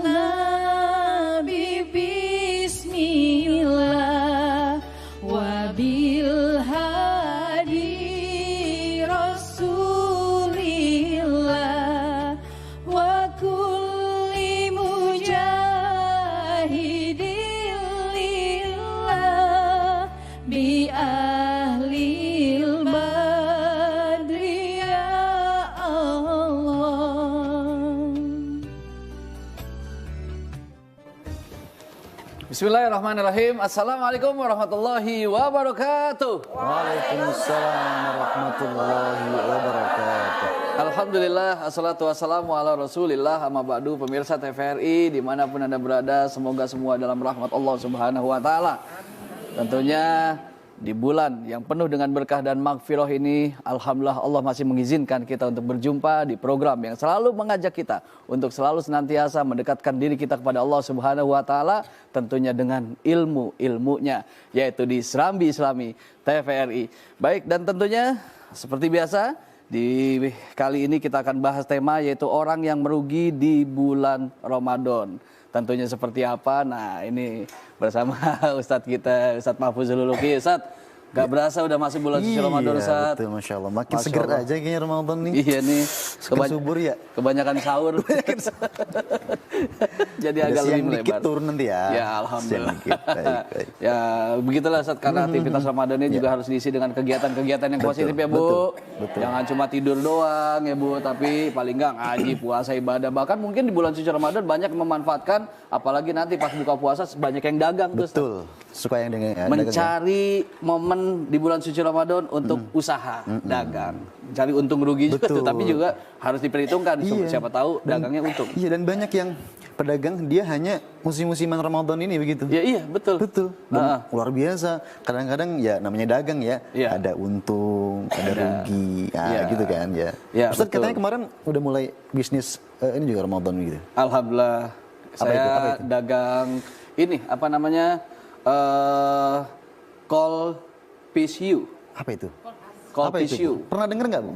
Nabi bismillah wa bil hadi rasulillah wa kulli mujahidin lillah bi ahlil badri ya Allah. Bismillahirrahmanirrahim. Assalamualaikum warahmatullahi wabarakatuh. Waalaikumsalam warahmatullahi wabarakatuh. Alhamdulillah, assalatu wassalamu ala rasulillah. Amma ba'du, pemirsa TVRI dimanapun Anda berada, semoga semua dalam rahmat Allah subhanahu wa ta'ala. Tentunya di bulan yang penuh dengan berkah dan magfirah ini, alhamdulillah Allah masih mengizinkan kita untuk berjumpa di program yang selalu mengajak kita untuk selalu senantiasa mendekatkan diri kita kepada Allah Subhanahu wa taala, tentunya dengan ilmunya, yaitu di Serambi Islami TVRI. Baik, dan tentunya seperti biasa di kali ini kita akan bahas tema yaitu orang yang merugi di bulan Ramadan. Tentunya seperti apa? Nah, ini bersama Ustadz kita, Ustadz Mahfuzul Uluki. Ustadz, gak berasa udah masuk bulan suci Ramadan, Ustadz. Betul, Masya Allah. Makin seger aja kayaknya Ramadan nih. Iya nih. Subur ya. Kebanyakan sahur. Jadi Udah agak lebih siang melebar. dikit turun nanti ya. Ya, alhamdulillah. Siang dikit. Baik, baik. Ya, begitulah Ustadz, karena aktivitas Ramadannya juga harus diisi dengan kegiatan-kegiatan yang positif ya, Bu. betul. Jangan cuma tidur doang ya, Bu, tapi paling enggak ngaji, puasa, ibadah. Bahkan mungkin di bulan suci Ramadan banyak yang memanfaatkan, apalagi nanti pas buka puasa banyak yang dagang tuh, Ustadz. Betul. Suka yang dengan Mencari momen di bulan suci Ramadan untuk usaha dagang, cari untung rugi juga tuh, Betul. tapi juga harus diperhitungkan. Iya. Siapa tahu dagangnya untung. Iya, dan banyak yang pedagang dia hanya musim-musiman Ramadan ini begitu. Ya iya betul. Betul. Dan luar biasa. Kadang-kadang ya namanya dagang ya, Iya. ada untung, ada rugi, Iya. gitu kan ya. Iya, Ustadz betul. katanya kemarin udah mulai bisnis ini juga Ramadan gitu. Alhamdulillah, saya Apa itu? dagang ini apa namanya call PCU. Apa itu? Call Apa itu? PCU. Pernah denger nggak, Bu?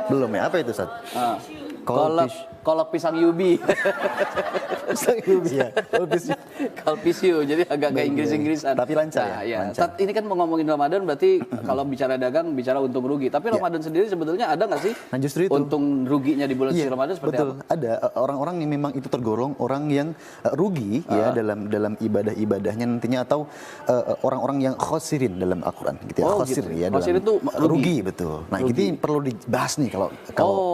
Belum ya. Apa itu, Ustadz? Ah, Kolak kolak pisang Yubi. pisang Yubi ya. Call PCU, jadi agak kayak Inggris-Inggrisan. Tapi lancar ya? Nah, ya. Lancar. Tat, ini kan mau ngomongin Ramadan, berarti kalau bicara dagang, bicara untung rugi. Tapi Ramadan sendiri sebetulnya ada nggak sih Nah, justru itu. untung ruginya di bulan suci Ramadan seperti betul. apa? Ada orang-orang yang memang itu tergolong orang yang rugi ya dalam ibadah-ibadahnya nantinya, atau orang-orang yang khosirin dalam Al-Qur'an gitu ya. Oh, Khosir gitu. ya. Khosir dalam- itu rugi. betul. Nah, Rugi. ini perlu dibahas nih kalau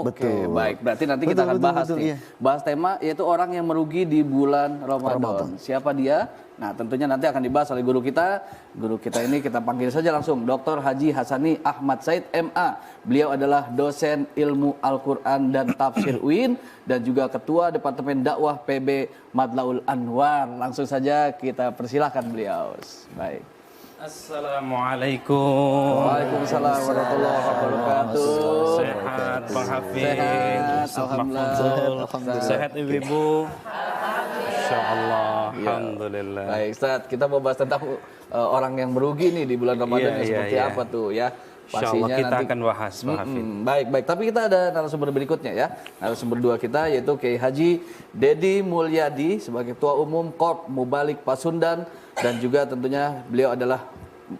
Oke, betul. baik. Berarti nanti kita akan bahas nih. iya. Bahas tema yaitu orang yang merugi di bulan Ramadan. Siapa dia? Nah, tentunya nanti akan dibahas oleh guru kita. Guru kita ini kita panggil saja langsung Dr. Haji Hasani Ahmad Said MA. Beliau adalah dosen ilmu Al-Qur'an dan tafsir UIN dan juga ketua Departemen Dakwah PB Madlaul Anwar. Langsung saja kita persilahkan beliau. Baik. Assalamualaikum. Waalaikumsalam warahmatullahi wabarakatuh. Sehat Bang Hafiz. Sehat, Ustaz alhamdulillah. Mahfuzul. Alhamdulillah. Sehat Ibu-ibu. Insyaallah. Iya. Alhamdulillah. Baik, Ustaz, kita mau bahas tentang orang yang merugi nih di bulan Ramadan Iya, seperti iya. apa tuh ya. Insyaallah kita akan bahas Bang Hafiz. Baik, baik. Tapi kita ada narasumber berikutnya ya. Narasumber dua kita yaitu Kiai Haji Dedi Mulyadi sebagai Ketua Umum Korp Mubalik Pasundan, dan juga tentunya beliau adalah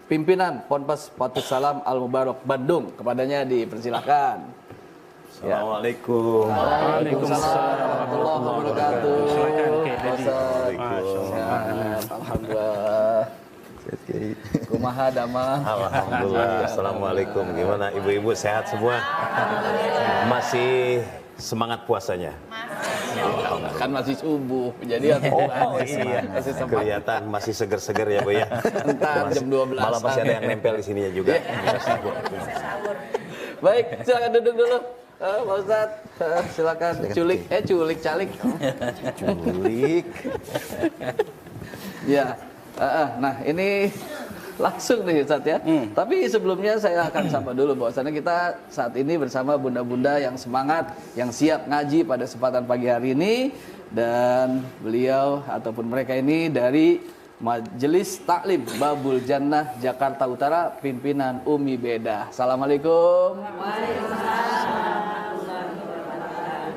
pimpinan Ponpes Fathus Salam Al Mubarak Bandung. Kepadanya dipersilakan. Assalamualaikum. Waalaikumsalam warahmatullahi wabarakatuh. Silakan, Kiai Dedi. Sehat, alhamdulillah. Kumaha damang. Alhamdulillah. Assalamualaikum. Gimana ibu-ibu, sehat semua? Masih semangat puasanya? Kan masih subuh, jadi masih sempat. Kelihatan masih seger-seger ya, Bu ya. Entar jam 12. Malah masih ada yang nempel di sininya juga. Baik, silakan duduk dulu. Pak Ustadz, silakan culik, calik. Culik. Ya, nah ini langsung nih Ustadz ya. Tapi sebelumnya saya akan sapa dulu bahwasannya kita saat ini bersama bunda-bunda yang semangat, yang siap ngaji pada kesempatan pagi hari ini. Dan beliau ataupun mereka ini dari Majelis Taklim Babul Jannah Jakarta Utara, pimpinan Umi Beda. Assalamualaikum.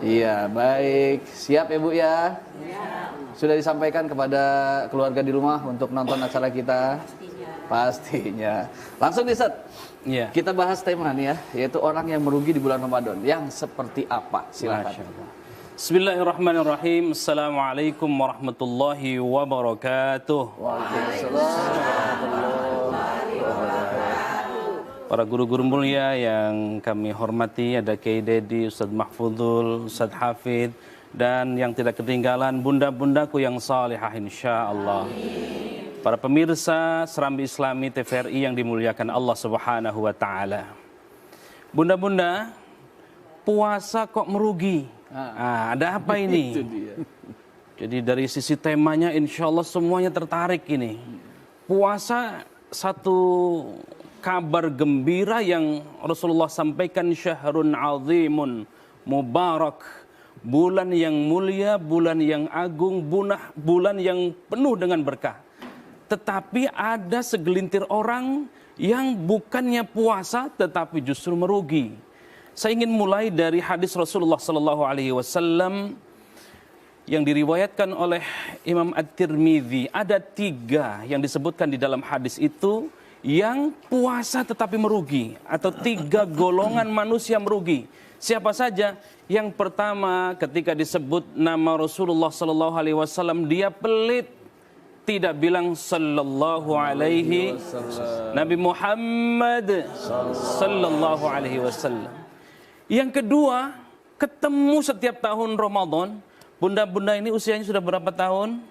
Iya, baik. Siap ya Bu ya? sudah disampaikan kepada keluarga di rumah untuk nonton acara kita? Pastinya. Langsung nih, Ustaz. Iya. Kita bahas tema nih ya, yaitu orang yang merugi di bulan Ramadan. Yang seperti apa? Silakan. Masya Allah. Bismillahirrahmanirrahim. Assalamualaikum warahmatullahi wabarakatuh. Para guru-guru mulia yang kami hormati, ada Kiai Dedi, Ustadz Mahfudul, Ustadz Hafid, dan yang tidak ketinggalan bunda-bundaku yang salihah insya Allah. Para pemirsa Serambi Islami TVRI yang dimuliakan Allah Subhanahu wa Ta'ala. Bunda-bunda, puasa kok merugi? Ada apa ini? Itu dia. Jadi dari sisi temanya insya Allah semuanya tertarik ini. Puasa satu kabar gembira yang Rasulullah sampaikan, syahrun azimun mubarak. Bulan yang mulia, bulan yang agung, bulan yang penuh dengan berkah. Tetapi ada segelintir orang yang bukannya puasa tetapi justru merugi. Saya ingin mulai dari hadis Rasulullah SAW yang diriwayatkan oleh Imam At-Tirmidzi. Ada 3 yang disebutkan di dalam hadis itu yang puasa tetapi merugi, atau 3 golongan manusia merugi. Siapa saja? Yang pertama, ketika disebut nama Rasulullah SAW, dia pelit. Tidak bilang sallallahu alaihi Nabi Muhammad sallallahu alaihi wasallam. Yang kedua, ketemu setiap tahun Ramadan. Bunda-bunda ini usianya sudah berapa tahun?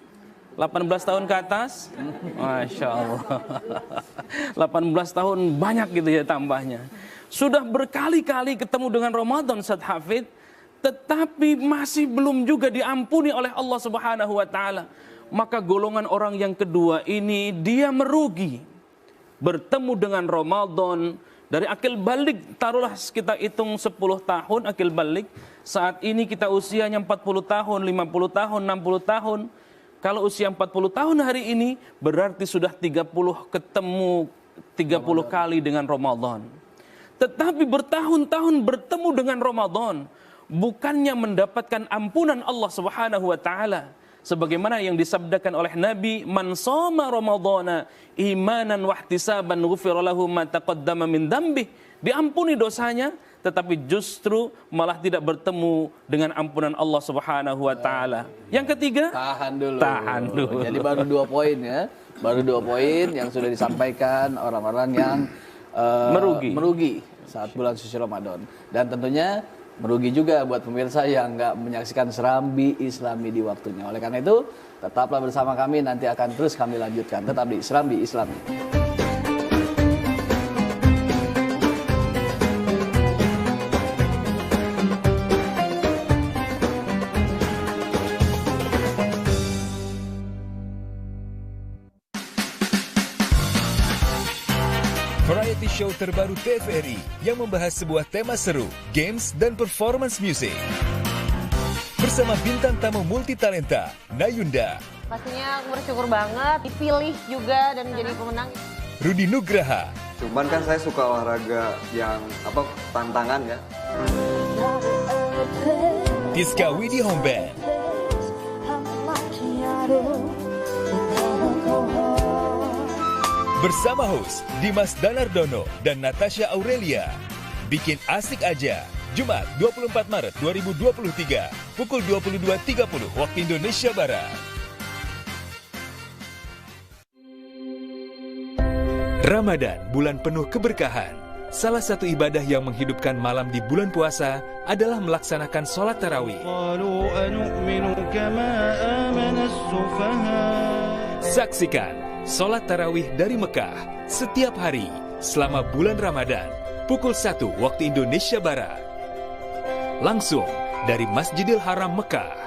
18 tahun ke atas? Masya Allah. 18 tahun banyak gitu ya tambahnya. Sudah berkali-kali ketemu dengan Ramadan, Ustadz Hafid, tetapi masih belum juga diampuni oleh Allah Subhanahu wa Ta'ala. Maka golongan orang yang kedua ini dia merugi. Bertemu dengan Ramadan dari akil balik, taruhlah kita hitung 10 tahun akil balik. Saat ini kita usianya 40 tahun, 50 tahun, 60 tahun. Kalau usia 40 tahun hari ini berarti sudah 30 ketemu 30 kali dengan Ramadan. Tetapi bertahun-tahun bertemu dengan Ramadan, bukannya mendapatkan ampunan Allah Subhanahu wa Ta'ala. Sebagaimana yang disabdakan oleh Nabi, man shoma ramadhana imanan wahtisaban ghufira lahu ma taqaddama min dhanbi. Diampuni dosanya, tetapi justru malah tidak bertemu dengan ampunan Allah Subhanahu wa Ta'ala. Yang ketiga, tahan dulu. Jadi baru 2 poin ya. Baru 2 poin yang sudah disampaikan orang-orang yang merugi saat bulan suci Ramadan. Dan tentunya merugi juga buat pemirsa yang nggak menyaksikan Serambi Islami di waktunya. Oleh karena itu, tetaplah bersama kami, nanti akan terus kami lanjutkan. Tetap di Serambi Islami. Variety show terbaru TVRI yang membahas sebuah tema seru, games dan performance music. Bersama bintang tamu multitalenta, Nayunda. Pastinya aku bersyukur banget dipilih juga dan menjadi pemenang. Rudi Nugraha. Cuman kan saya suka olahraga yang tantangan ya. Tiska Widi Homben. Bersama host Dimas Danardono dan Natasha Aurelia. Bikin asik aja. Jumat 24 Maret 2023 pukul 22.30 waktu Indonesia Barat. Ramadan, bulan penuh keberkahan. Salah satu ibadah yang menghidupkan malam di bulan puasa adalah melaksanakan sholat tarawih. Saksikan sholat tarawih dari Mekah setiap hari selama bulan Ramadan pukul 1 waktu Indonesia Barat. Langsung dari Masjidil Haram Mekah.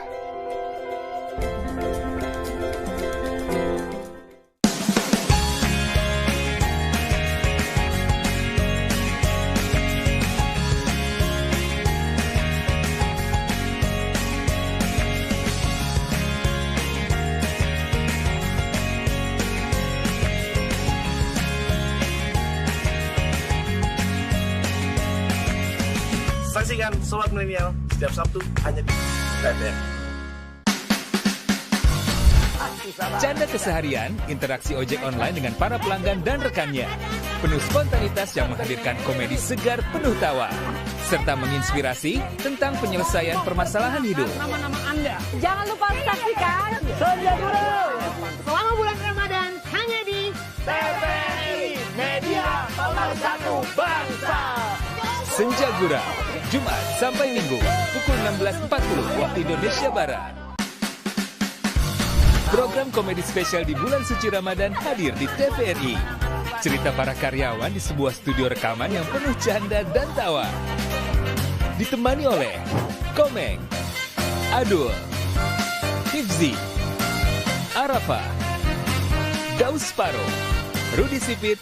Saksikan Sobat Milenial setiap Sabtu hanya di TVRI. Canda keseharian, interaksi ojek online dengan para pelanggan dan rekannya. Penuh spontanitas yang menghadirkan komedi segar penuh tawa. Serta menginspirasi tentang penyelesaian permasalahan hidup. Nama-nama Anda. Jangan lupa saksikan Senja Guru selama bulan Ramadan hanya di TVRI Media Pemersatu Bangsa. Senja Gurau, Jumat sampai Minggu, pukul 16.40 waktu Indonesia Barat. Program komedi spesial di bulan suci Ramadan hadir di TVRI. Cerita para karyawan di sebuah studio rekaman yang penuh canda dan tawa. Ditemani oleh Komeng, Adul, Hifzi, Arafah, Daus Paro, Rudi Sipit,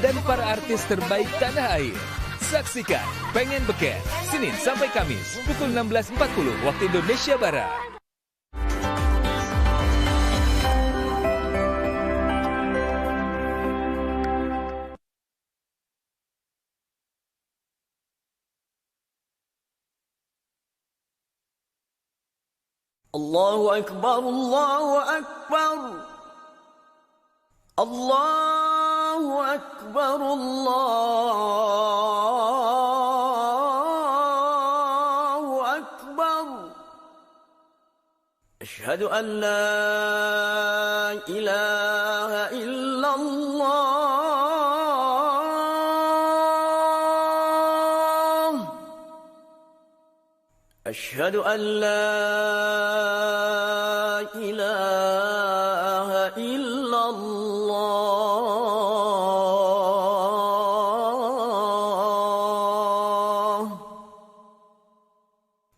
dan para artis terbaik tanah air. Saksikan Pengen Beken, Senin sampai Kamis, pukul 16.40 waktu Indonesia Barat. Allahu Akbar, Allahu Akbar. Allahu Akbar, Allahu Akbar. Asyhadu an la ilaha illallah. Asyhadu an la ilaha illallah.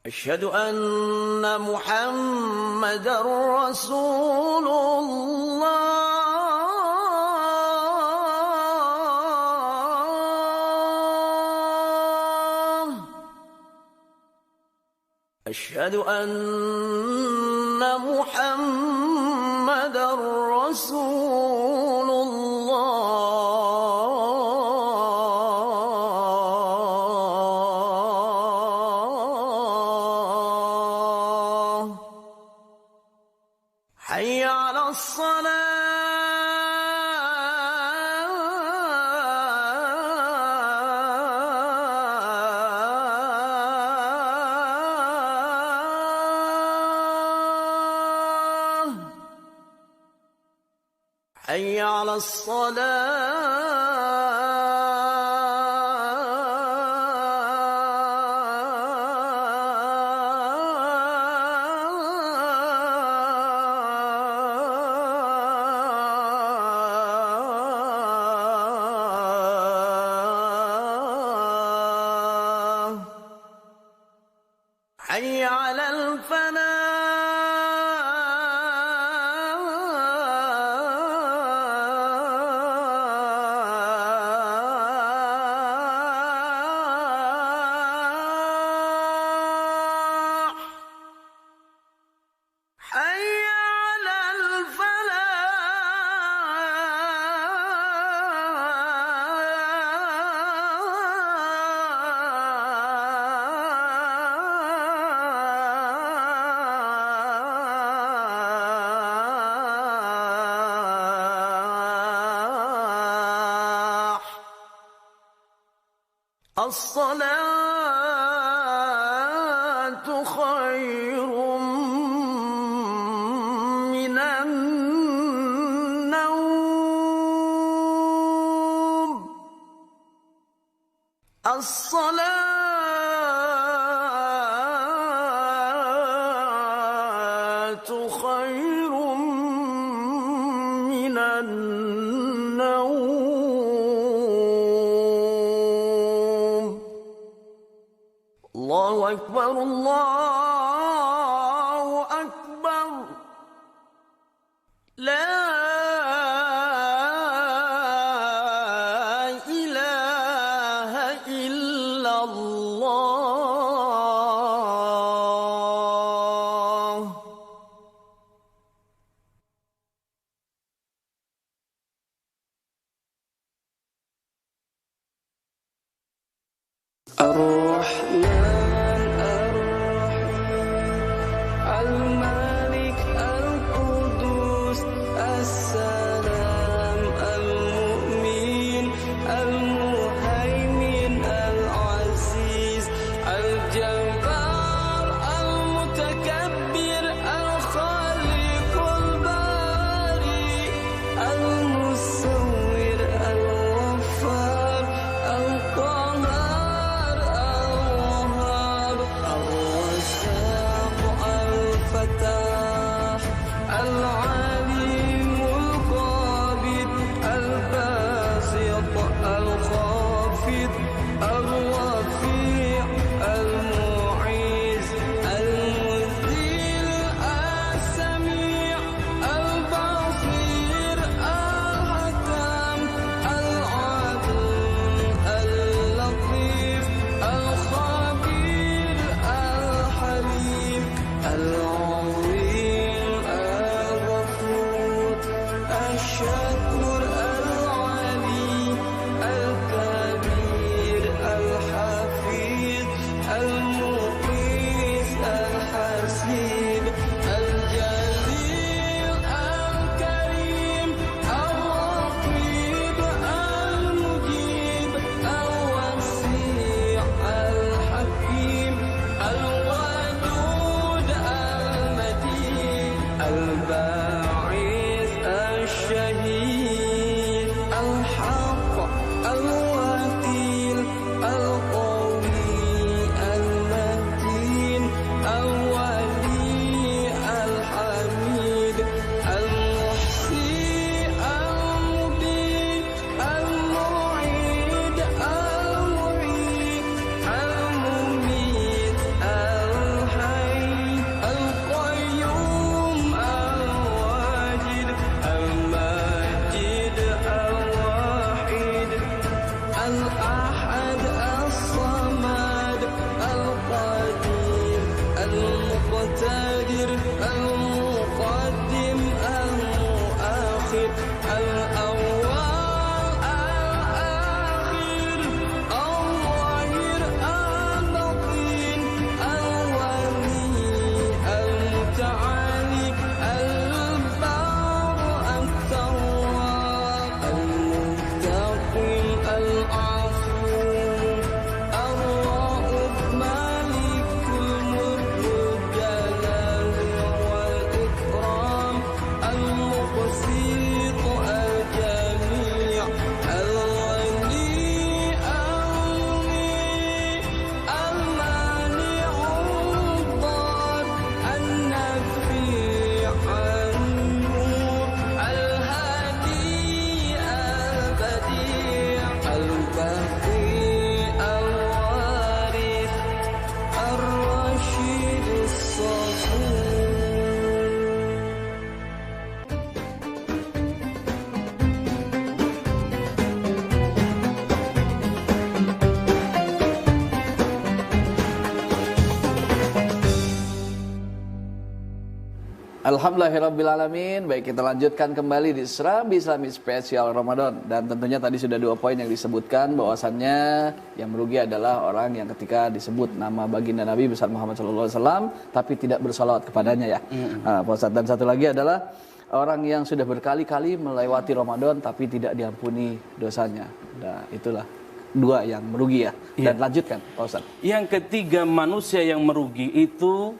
Asyhadu anna Muhammadar Rasulullah. Asyhadu anna Muhammadar Rasulullah. Hayya 'alas salah. Hayya 'alas salah. Hayya 'alal falah. Hayya 'alal falah. As-salatu khairum minan naum. As-salatu khairum minan naum. Allahu Akbar, Allahu Akbar. La ilaha illallah. الباعث الشهيد الحق الوكيل القوي المتين الولي الحميد المحصي المبين المعيد المعيد المميت الحي القيوم الواجد الماجد الوحيد الأحد الصمد القدير المقتدر المقدم المؤخر الأول الآخر الظاهر الباطن الولي المتعالي البار التواب المنتقم العفو الرؤوف مالك الملك الجلال والإكرام المقسط الجميع الغني المانع الضار النفيع النور الهادي البديع البقي الوارث الرشيد الصبور. Alhamdulillahirrabbilalamin. Baik, kita lanjutkan kembali di Serambi Islami Spesial Ramadan. Dan tentunya tadi sudah 2 poin yang disebutkan, bahwasannya yang merugi adalah orang yang ketika disebut nama baginda Nabi besar Muhammad SAW tapi tidak bersalawat kepadanya ya. Pak Ustadz. Dan satu lagi adalah orang yang sudah berkali-kali melewati Ramadan tapi tidak diampuni dosanya. Nah, itulah 2 yang merugi ya. Dan lanjutkan Pak Ustadz. Yang ketiga, manusia yang merugi itu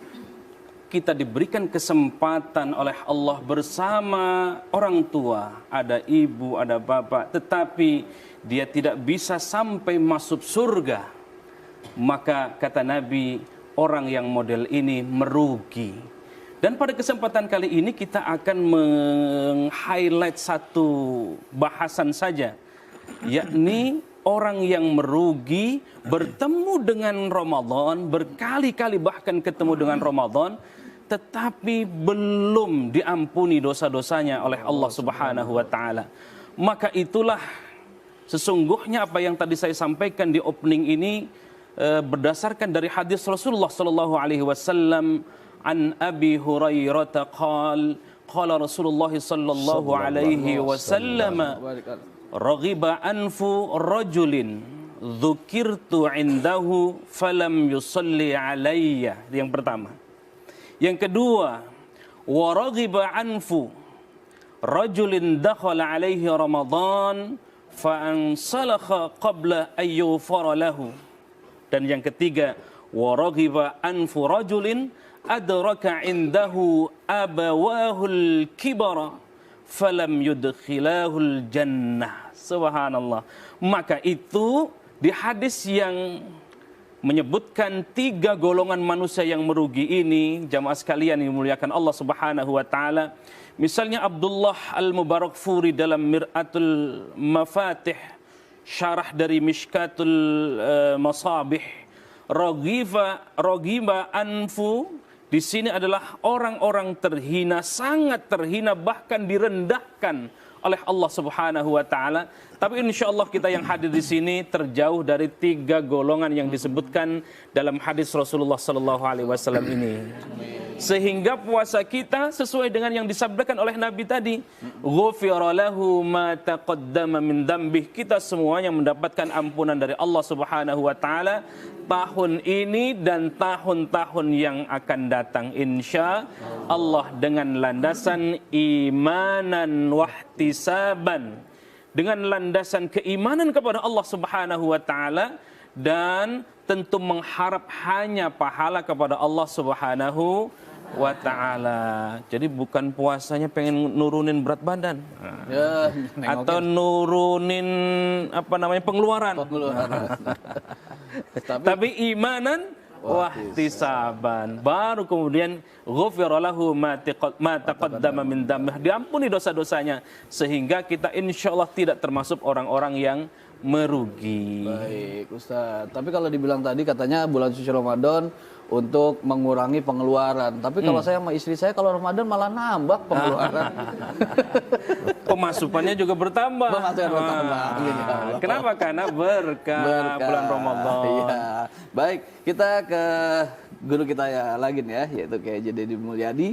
kita diberikan kesempatan oleh Allah bersama orang tua, ada ibu, ada bapak, tetapi dia tidak bisa sampai masuk surga. Maka kata Nabi, orang yang model ini merugi. Dan pada kesempatan kali ini kita akan meng-highlight satu bahasan saja, yakni orang yang merugi bertemu dengan Ramadan, berkali-kali bahkan ketemu dengan Ramadan, tetapi belum diampuni dosa-dosanya oleh Allah Subhanahu wa taala. Maka itulah sesungguhnya apa yang tadi saya sampaikan di opening ini berdasarkan dari hadis Rasulullah sallallahu alaihi wasallam, an Abi Hurairah qala Rasulullah sallallahu alaihi wasallam, raghiba anfu rajulin dzukirtu indahu falam yusalli alayya. Yang pertama. Yang kedua, wa raghiba anfu rajulin dakhala alaihi Ramadan fa ansalakha qabla ayyufara lahu. Dan yang ketiga, wa raghiba anfu rajulin adraka indahu abawahul kibara falam yudkhilahul jannah. Subhanallah. Maka itu di hadis yang menyebutkan 3 golongan manusia yang merugi ini, jamaah sekalian yang dimuliakan Allah Subhanahu wa taala. Misalnya Abdullah Al-Mubarakfuri dalam Mir'atul Mafatih, syarah dari Mishkatul Masabih, raghiba anfu di sini adalah orang-orang terhina, sangat terhina, bahkan direndahkan oleh Allah Subhanahu wa taala. Tapi insyaallah kita yang hadir di sini terjauh dari 3 golongan yang disebutkan dalam hadis Rasulullah sallallahu alaihi wasallam ini. Sehingga puasa kita sesuai dengan yang disabdakan oleh Nabi tadi, ghufira lahu ma taqaddama min dzambih. Kita semuanya mendapatkan ampunan dari Allah Subhanahu wa taala tahun ini dan tahun-tahun yang akan datang insya Allah, dengan landasan imanan wahtisaban, dengan landasan keimanan kepada Allah Subhanahu wa taala, dan tentu mengharap hanya pahala kepada Allah Subhanahu wa ta'ala. Jadi bukan puasanya pengen nurunin berat badan. Ya, Atau nurunin pengeluaran. Tapi imanan wahtisaban. Baru kemudian ghufira lahu ma taqaddama min dzambih. Diampuni dosa-dosanya sehingga kita insyaallah tidak termasuk orang-orang yang merugi. Baik, Ustaz. Tapi kalau dibilang tadi katanya bulan suci Ramadan untuk mengurangi pengeluaran. Tapi kalau saya sama istri saya kalau Ramadan malah nambah pengeluaran. Pemasukannya juga bertambah. Pemasukan bertambah. Kenapa? Karena berkah bulan Ramadan. Iya. Baik, kita ke guru kita ya lagi nih ya, yaitu Kiai Dedi Mulyadi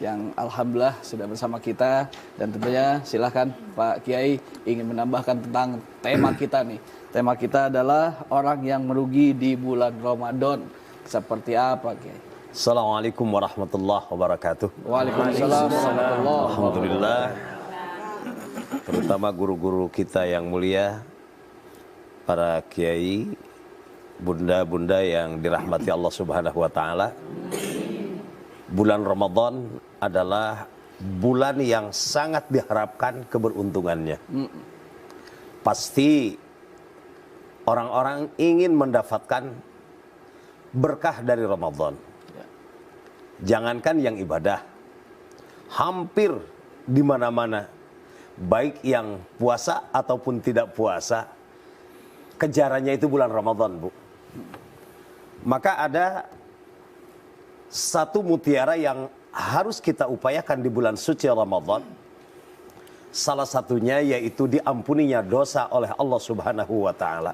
yang alhamdulillah sudah bersama kita, dan tentunya silahkan Pak Kiai ingin menambahkan tentang tema kita nih. Tema kita adalah orang yang merugi di bulan Ramadan. Seperti apa, Kiai? Assalamualaikum warahmatullahi wabarakatuh. Waalaikumsalam warahmatullahi wabarakatuh. Alhamdulillah. Terutama guru-guru kita yang mulia, para kiai, bunda-bunda yang dirahmati Allah Subhanahu wa taala. Bulan Ramadan adalah bulan yang sangat diharapkan keberuntungannya. Pasti orang-orang ingin mendapatkan berkah dari Ramadan. Jangankan yang ibadah, hampir di mana-mana, baik yang puasa ataupun tidak puasa, kejarannya itu bulan Ramadan, Bu. Maka ada satu mutiara yang harus kita upayakan di bulan suci Ramadan. Salah satunya yaitu diampuninya dosa oleh Allah Subhanahu wa taala.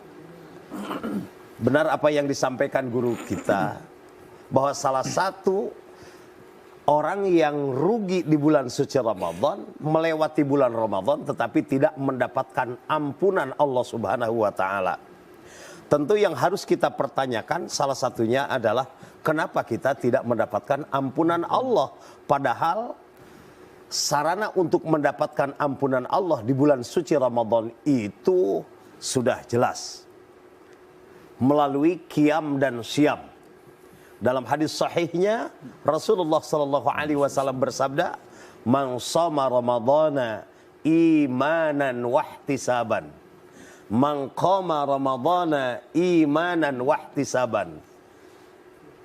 Benar apa yang disampaikan guru kita, bahwa salah satu orang yang rugi di bulan suci Ramadan, melewati bulan Ramadan tetapi tidak mendapatkan ampunan Allah Subhanahu wa taala. Tentu yang harus kita pertanyakan salah satunya adalah kenapa kita tidak mendapatkan ampunan Allah, padahal sarana untuk mendapatkan ampunan Allah di bulan suci Ramadan itu sudah jelas melalui qiyam dan syam. Dalam hadis sahihnya Rasulullah sallallahu alaihi wasallam bersabda, "Man shoma Ramadhana imanan wahtisaban, man qama Ramadhana imanan wahtisaban."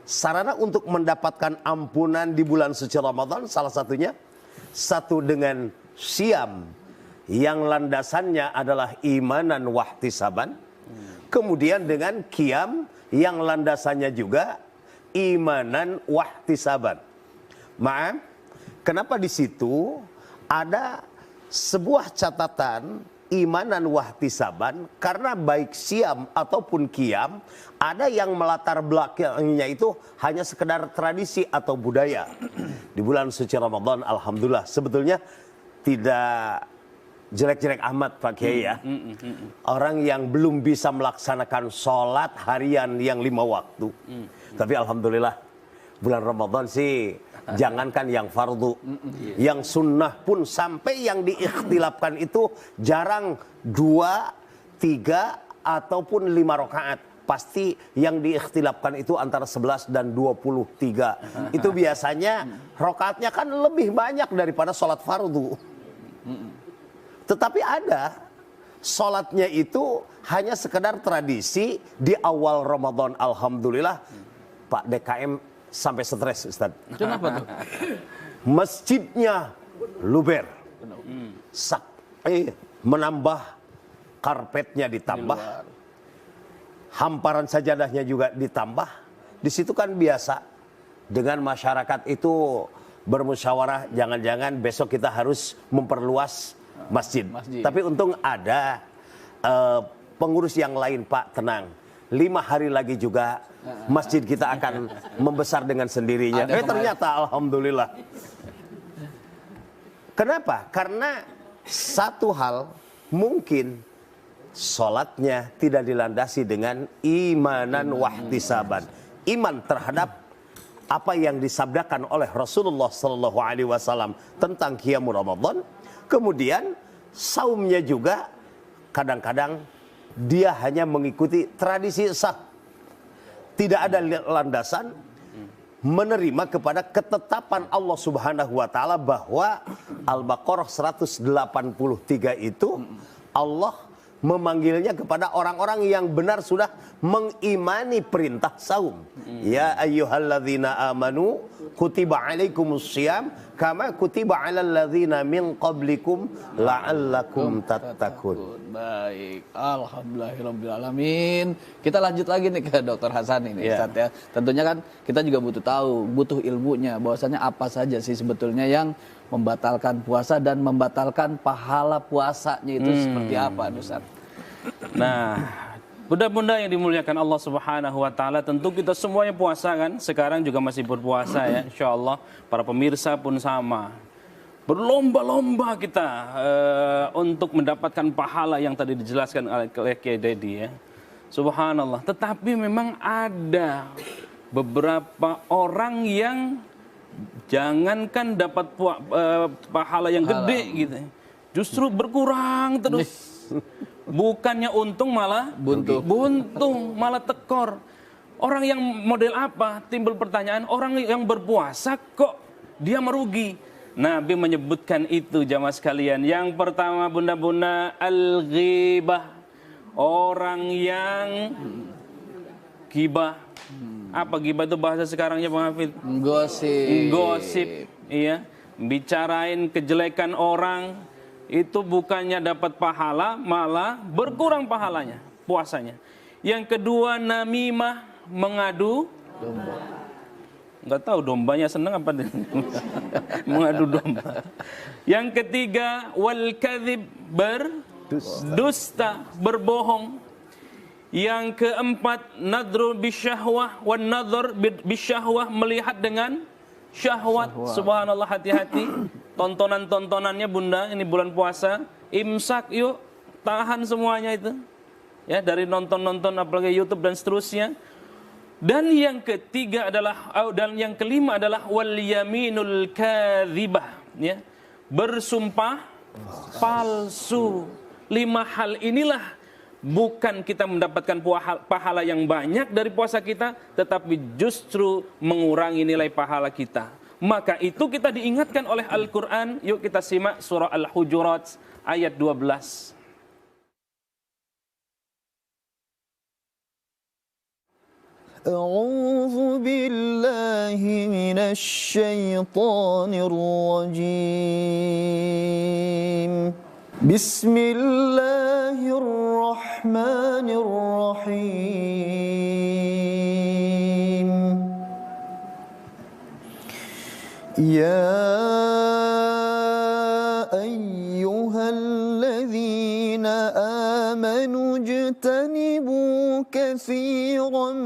Sarana untuk mendapatkan ampunan di bulan suci Ramadan salah satunya satu dengan syam yang landasannya adalah imanan wahtisaban, kemudian dengan qiyam yang landasannya juga imanan wahtisaban. Maaf, kenapa di situ ada sebuah catatan imanan wahtisaban? Karena baik siam ataupun qiyam ada yang melatar belakangnya itu hanya sekedar tradisi atau budaya. Di bulan suci Ramadan alhamdulillah sebetulnya tidak jelek-jelek amat Pak Kiai ya. Orang yang belum bisa melaksanakan sholat harian yang 5 waktu. Tapi alhamdulillah bulan Ramadan sih jangankan yang fardu, yang sunnah pun sampai yang diikhtilafkan itu jarang 2, 3 ataupun 5 rakaat. Pasti yang diikhtilafkan itu antara 11 dan 23. Itu biasanya rakaatnya kan lebih banyak daripada sholat fardu. Tetapi ada sholatnya itu hanya sekedar tradisi di awal Ramadan. Alhamdulillah Pak DKM sampai stres Ustaz. Kenapa tuh? Masjidnya luber, menambah karpetnya ditambah, hamparan sajadahnya juga ditambah. Di situ kan biasa dengan masyarakat itu bermusyawarah, jangan-jangan besok kita harus memperluas masjid. Tapi untung ada pengurus yang lain, Pak, tenang. 5 hari lagi juga masjid kita akan membesar dengan sendirinya. Ternyata alhamdulillah. Kenapa? Karena satu hal, mungkin sholatnya tidak dilandasi dengan imanan wahtisaban. Iman terhadap apa yang disabdakan oleh Rasulullah Sallallahu Alaihi Wasallam tentang qiyamul Ramadan. Kemudian saumnya juga kadang-kadang dia hanya mengikuti tradisi sah. Tidak ada landasan menerima kepada ketetapan Allah Subhanahu wa taala bahwa Al-Baqarah 183 itu Allah memanggilnya kepada orang-orang yang benar sudah mengimani perintah saum. Ya ayyuhalladzina amanu kutiba alaikumussyam kama kutiba alal ladzina min qablikum la'allakum tattaqun. Baik, alhamdulillahirabbil alamin. Kita lanjut lagi nih ke Dr. Hasan ini, Ustaz ya. Tentunya kan kita juga butuh tahu, butuh ilmunya bahwasanya apa saja sih sebetulnya yang membatalkan puasa dan membatalkan pahala puasanya itu seperti apa, Ustaz? Nah, bunda-bunda yang dimuliakan Allah Subhanahu wa taala, tentu kita semuanya puasa kan? Sekarang juga masih berpuasa ya, insyaallah. Para pemirsa pun sama. Berlomba-lomba kita untuk mendapatkan pahala yang tadi dijelaskan oleh Kiai Dedi ya. Subhanallah. Tetapi memang ada beberapa orang yang jangankan dapat pahala yang gede gitu, justru berkurang terus. Bukannya untung malah buntung, malah tekor. Orang yang model apa? Timbul pertanyaan, orang yang berpuasa kok dia merugi? Nabi menyebutkan itu jamaah sekalian. Yang pertama bunda-bunda, al-ghibah. Orang yang ghibah. Apa ghibah itu bahasa sekarangnya Bang Hafid? Gosip. Iya. Bicarain kejelekan orang, itu bukannya dapat pahala, malah berkurang pahalanya, puasanya. Yang kedua, namimah, mengadu domba. Nggak tahu dombanya seneng apa mengadu domba. Yang ketiga, wal kadzib, berdusta, berbohong. Yang keempat, nadru bisyahwah wan nadhar bisyahwah, melihat dengan syahwat. Subhanallah, hati-hati. Tontonan-tontonannya bunda, ini bulan puasa, imsak yuk, tahan semuanya itu. Ya, dari nonton-nonton apalagi YouTube dan seterusnya. Dan yang ketiga adalah, dan yang kelima adalah wal yaminul kadzibah, ya. Bersumpah palsu. 5 hal inilah bukan kita mendapatkan pahala yang banyak dari puasa kita, tetapi justru mengurangi nilai pahala kita. Maka itu kita diingatkan oleh Al-Quran. Yuk kita simak surah Al-Hujurat ayat 12. A'udzu billahi minasy syaithanir rajim. Bismillahirrahmanirrahim. Ya ayyuhalladzina amanu ijtanibu katsiran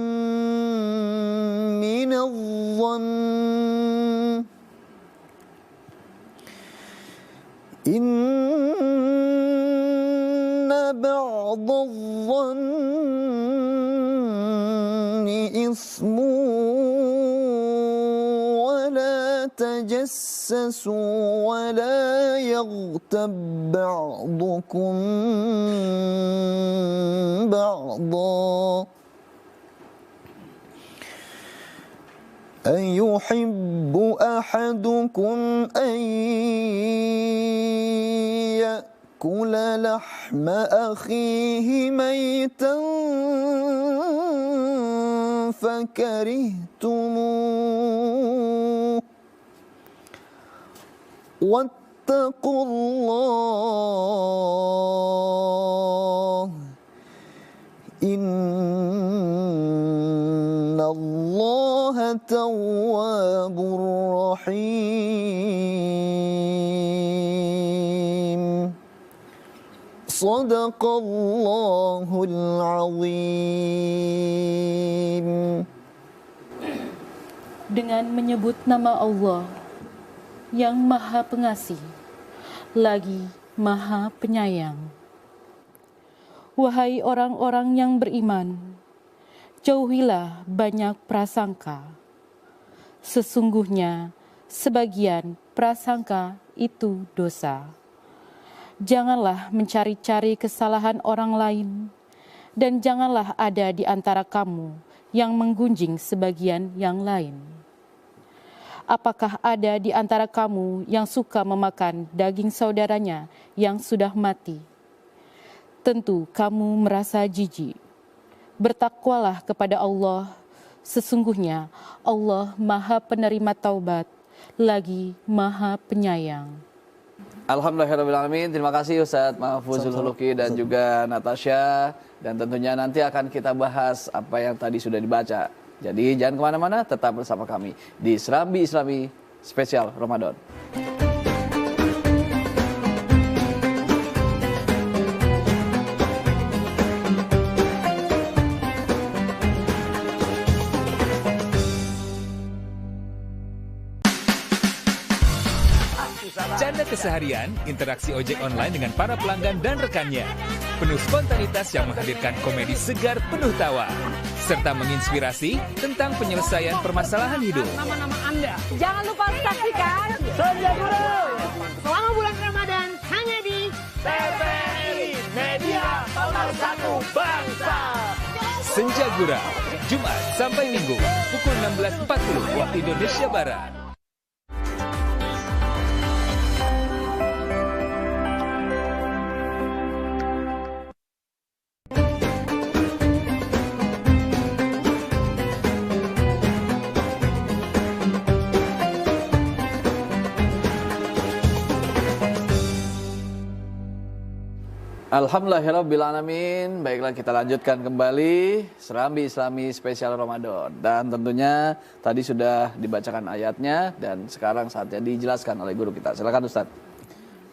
minadh-dhann inna ba'dadh-dhanni ismun tajassasu wa la yaghtab ba'dukum ba'dha ayuhibbu ahadukum an ya'kula lahma akhihi maytan fakarihtumuh wattaqullah innallaha tawwabur rahim. Shadaqallahul azim. Dengan menyebut nama Allah yang Maha Pengasih, lagi Maha Penyayang. Wahai orang-orang yang beriman, jauhilah banyak prasangka. Sesungguhnya sebagian prasangka itu dosa. Janganlah mencari-cari kesalahan orang lain, dan janganlah ada di antara kamu yang menggunjing sebagian yang lain. Apakah ada di antara kamu yang suka memakan daging saudaranya yang sudah mati? Tentu kamu merasa jijik. Bertakwalah kepada Allah. Sesungguhnya Allah Maha Penerima Taubat, lagi Maha Penyayang. Alhamdulillahirrahmanirrahim. Terima kasih Ustadz Mahfuzul Huluki dan juga Natasha. Dan tentunya nanti akan kita bahas apa yang tadi sudah dibaca. Jadi jangan kemana-mana, tetap bersama kami di Serambi Islami Spesial Ramadan. Canda keseharian, interaksi ojek online dengan para pelanggan dan rekannya. Penuh spontanitas yang menghadirkan komedi segar penuh tawa. Serta menginspirasi tentang penyelesaian permasalahan hidup. Nama-nama Anda. Jangan lupa saksikan Senja Guru selama bulan Ramadan hanya di TVRI Media Pemersatu Bangsa. Senja Gurau, Jumat sampai Minggu, pukul 16.40 waktu Indonesia Barat. Alhamdulillahirrabbilalamin. Baiklah, kita lanjutkan kembali Serambi Islami Spesial Ramadan. Dan tentunya tadi sudah dibacakan ayatnya dan sekarang saatnya dijelaskan oleh guru kita. Silakan Ustaz.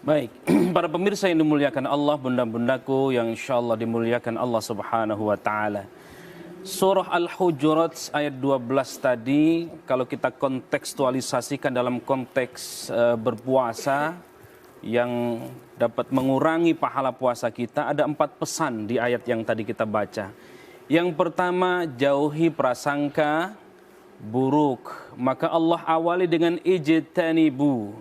Baik, para pemirsa yang dimuliakan Allah, bunda-bundaku yang insyaallah dimuliakan Allah Subhanahu wa taala. Surah Al-Hujurat ayat 12 tadi kalau kita kontekstualisasikan dalam konteks berpuasa yang dapat mengurangi pahala puasa kita, ada 4 pesan di ayat yang tadi kita baca. Yang pertama, jauhi prasangka buruk. Maka Allah awali dengan ijtanibu.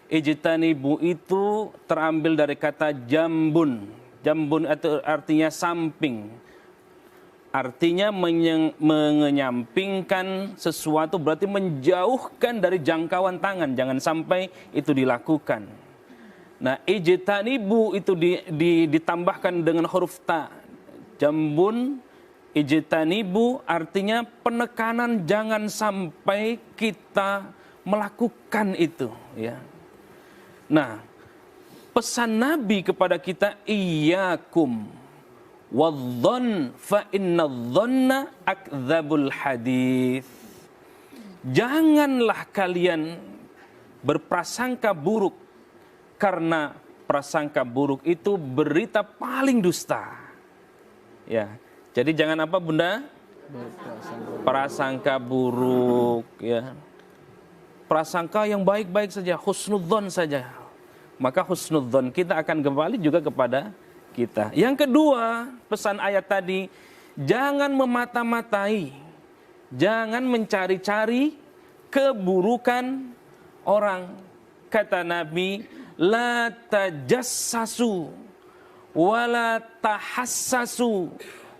Ijtanibu itu terambil dari kata jambun. Jambun itu artinya samping. Artinya mengenyampingkan sesuatu, berarti menjauhkan dari jangkauan tangan. Jangan sampai itu dilakukan. Nah, ijtanibu itu ditambahkan dengan huruf ta. Jambun, ijtanibu artinya penekanan, jangan sampai kita melakukan itu. Ya. Nah, pesan Nabi kepada kita, iyyakum wadh-dhonn fa inadh-dhonna akdzabul hadits. Janganlah kalian berprasangka buruk, karena prasangka buruk itu berita paling dusta. Ya. Jadi jangan apa Bunda? Prasangka buruk, ya. Prasangka yang baik-baik saja, husnudzon saja. Maka husnudzon kita akan kembali juga kepada kita. Yang kedua, pesan ayat tadi, jangan memata-matai. Jangan mencari-cari keburukan orang. Kata Nabi, la tajassasu wala tahassasu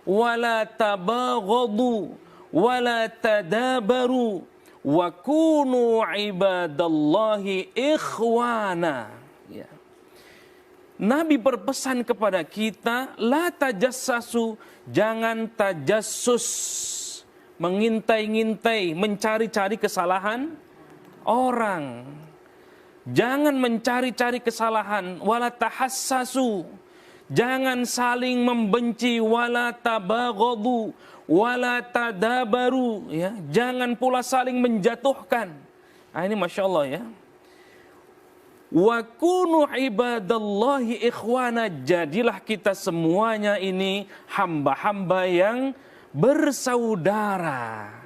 wala tabaghadu wala tadabaru wa kunu ibadallahi ikhwana. Ya. Nabi berpesan kepada kita, la tajassasu, jangan tajassus, mengintai-ngintai, mencari-cari kesalahan orang. Jangan mencari-cari kesalahan, wala tahassasu. Jangan saling membenci, wala tabaghadu, wala tadabaru, ya. Jangan pula saling menjatuhkan. Nah, ini Masya Allah, ya. Wa kunu ibadallahi ikhwana, jadilah kita semuanya ini hamba-hamba yang bersaudara.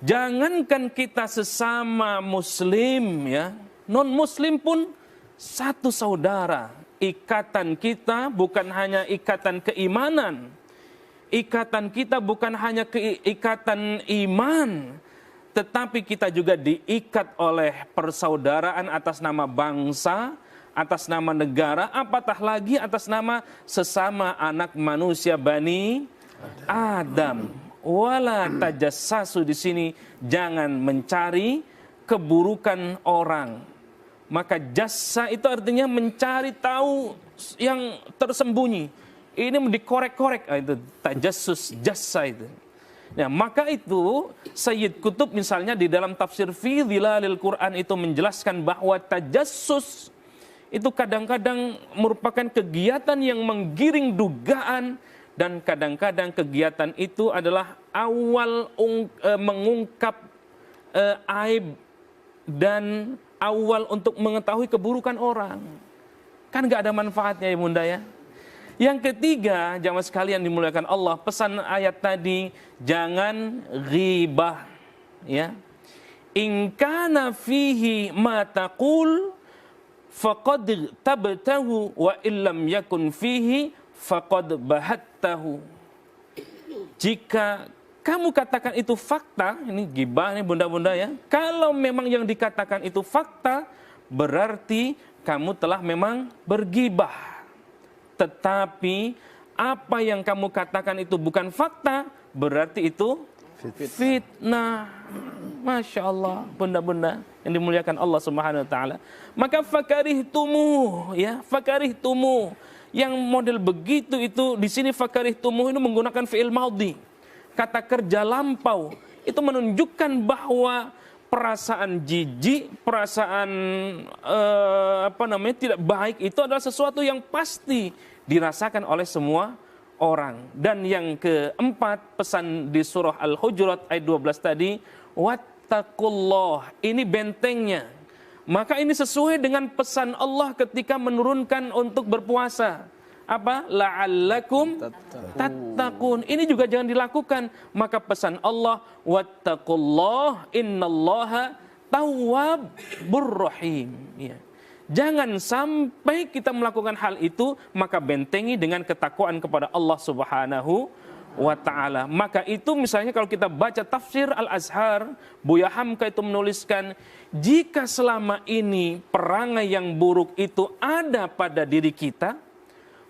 Jangankan kita sesama muslim, ya, non muslim pun satu saudara. Ikatan kita bukan hanya ikatan keimanan. Ikatan kita bukan hanya ikatan iman, tetapi kita juga diikat oleh persaudaraan atas nama bangsa, atas nama negara, apatah lagi atas nama sesama anak manusia Bani Adam. Wala tajassasu, di sini jangan mencari keburukan orang. Maka jassa itu artinya mencari tahu yang tersembunyi. Ini dikorek-korek, itu tajassus, jassa itu. Nah, maka itu Sayyid Qutb misalnya di dalam tafsir Fi Dhilalil Quran itu menjelaskan bahwa tajassus itu kadang-kadang merupakan kegiatan yang menggiring dugaan, dan kadang-kadang kegiatan itu adalah awal mengungkap aib dan awal untuk mengetahui keburukan orang. Kan gak ada manfaatnya ya bunda ya. Yang ketiga, jamaah sekalian dimuliakan Allah, pesan ayat tadi, jangan ghibah. Ya. In kana fihi ma taqul faqad tabtahu wa illam yakun fihi faqad bahattahu. Jika kamu katakan itu fakta, ini gibah nih bunda-bunda ya. Kalau memang yang dikatakan itu fakta, berarti kamu telah memang bergibah. Tetapi apa yang kamu katakan itu bukan fakta, berarti itu fitnah. Masya Allah, bunda-bunda yang dimuliakan Allah Subhanahu Wa Taala. Maka fakarihtumu, ya, fakarihtumu. Yang model begitu itu di sini fakarihtumu itu menggunakan fi'il madhi. Kata kerja lampau itu menunjukkan bahwa perasaan jijik, perasaan tidak baik itu adalah sesuatu yang pasti dirasakan oleh semua orang. Dan yang keempat, pesan di surah Al-Hujurat ayat 12 tadi, wattaqullah, ini bentengnya. Maka ini sesuai dengan pesan Allah ketika menurunkan untuk berpuasa. Apa? La'allakum tattaqun. Ini juga jangan dilakukan. Maka pesan Allah, wattaqullah innallaha tawwabur rahim. Ya. Jangan sampai kita melakukan hal itu, maka bentengi dengan ketakwaan kepada Allah Subhanahu wa ta'ala. Maka itu misalnya kalau kita baca tafsir Al-Azhar, Buya Hamka itu menuliskan, jika selama ini perangai yang buruk itu ada pada diri kita,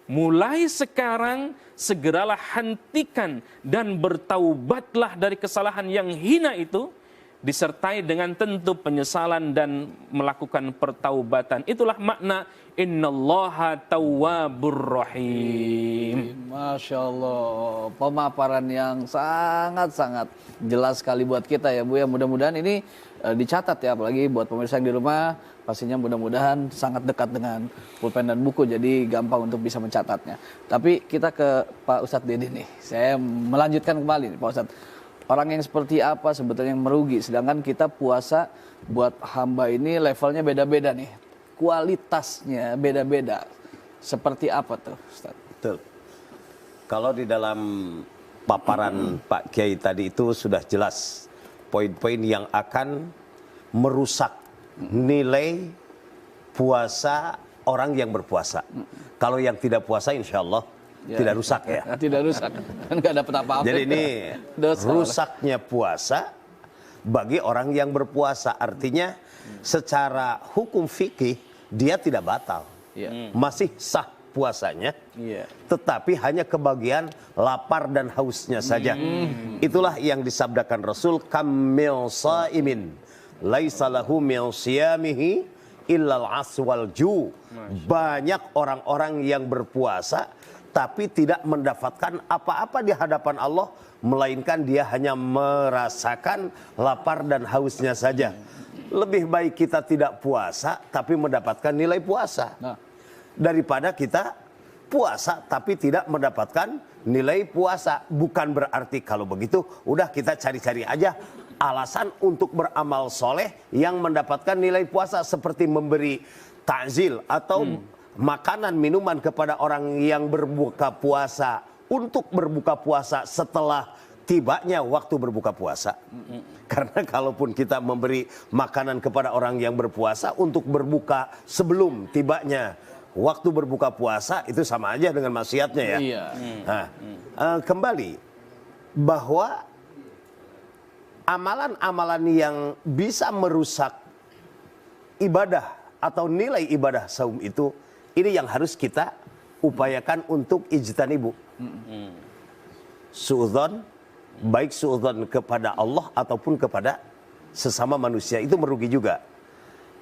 mulai sekarang segeralah hentikan dan bertaubatlah dari kesalahan yang hina itu, disertai dengan tentu penyesalan dan melakukan pertaubatan. Itulah makna innallaha tawwabur rahim. Masya Allah, pemaparan yang sangat-sangat jelas sekali buat kita ya Bu ya. Mudah-mudahan ini dicatat ya, apalagi buat pemirsa yang di rumah, pastinya mudah-mudahan sangat dekat dengan pulpen dan buku, jadi gampang untuk bisa mencatatnya. Tapi kita ke Pak Ustadz Dede nih, saya melanjutkan kembali nih Pak Ustadz. Orang yang seperti apa sebetulnya yang merugi, sedangkan kita puasa buat hamba ini levelnya beda-beda nih, kualitasnya beda-beda. Seperti apa tuh Ustaz? Betul. Kalau di dalam paparan Pak Kiai tadi itu sudah jelas poin-poin yang akan merusak nilai puasa orang yang berpuasa. Kalau yang tidak puasa insya Allah tidak rusak ya. Tidak rusak, kan nggak dapat apa-apa. Jadi ini rusaknya puasa bagi orang yang berpuasa. Artinya secara hukum fikih dia tidak batal. Masih sah puasanya. Tetapi hanya kebagian lapar dan hausnya saja. Itulah yang disabdakan Rasul, kamil saimin laisa lahu min siyamihi illal aswal ju. Banyak orang-orang yang berpuasa tapi tidak mendapatkan apa-apa di hadapan Allah, melainkan dia hanya merasakan lapar dan hausnya saja. Lebih baik kita tidak puasa tapi mendapatkan nilai puasa, daripada kita puasa tapi tidak mendapatkan nilai puasa. Bukan berarti kalau begitu udah kita cari-cari aja alasan untuk beramal soleh yang mendapatkan nilai puasa, seperti memberi takzil atau makanan minuman kepada orang yang berbuka puasa untuk berbuka puasa setelah tibanya waktu berbuka puasa. Karena kalaupun kita memberi makanan kepada orang yang berpuasa untuk berbuka sebelum tibanya waktu berbuka puasa, itu sama aja dengan maksiatnya ya. Nah, kembali bahwa amalan-amalan yang bisa merusak ibadah atau nilai ibadah saum itu, ini yang harus kita upayakan untuk ijtanibu. Suudzon, baik suudzon kepada Allah ataupun kepada sesama manusia itu merugi juga.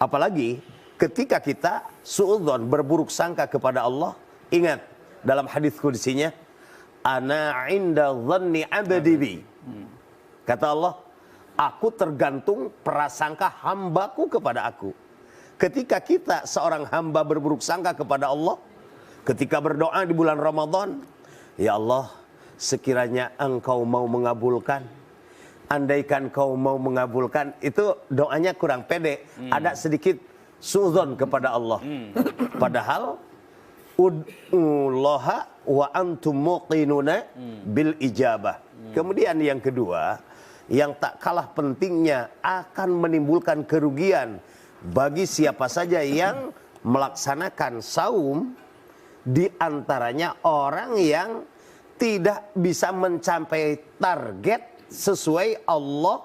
Apalagi ketika kita suudzon, berburuk sangka kepada Allah. Ingat dalam hadis qudsinya, ana inda dhanni abdi bi. Kata Allah, aku tergantung prasangka hambaku kepada aku. Ketika kita seorang hamba berburuk sangka kepada Allah, ketika berdoa di bulan Ramadan, ya Allah, sekiranya engkau mau mengabulkan, andaikan kau mau mengabulkan, itu doanya kurang pede, ada sedikit suudzon kepada Allah. Padahal ud'ullaha wa antum muqinuna bil ijabah. Kemudian yang kedua, yang tak kalah pentingnya akan menimbulkan kerugian bagi siapa saja yang melaksanakan saum, di antaranya orang yang tidak bisa mencapai target sesuai Allah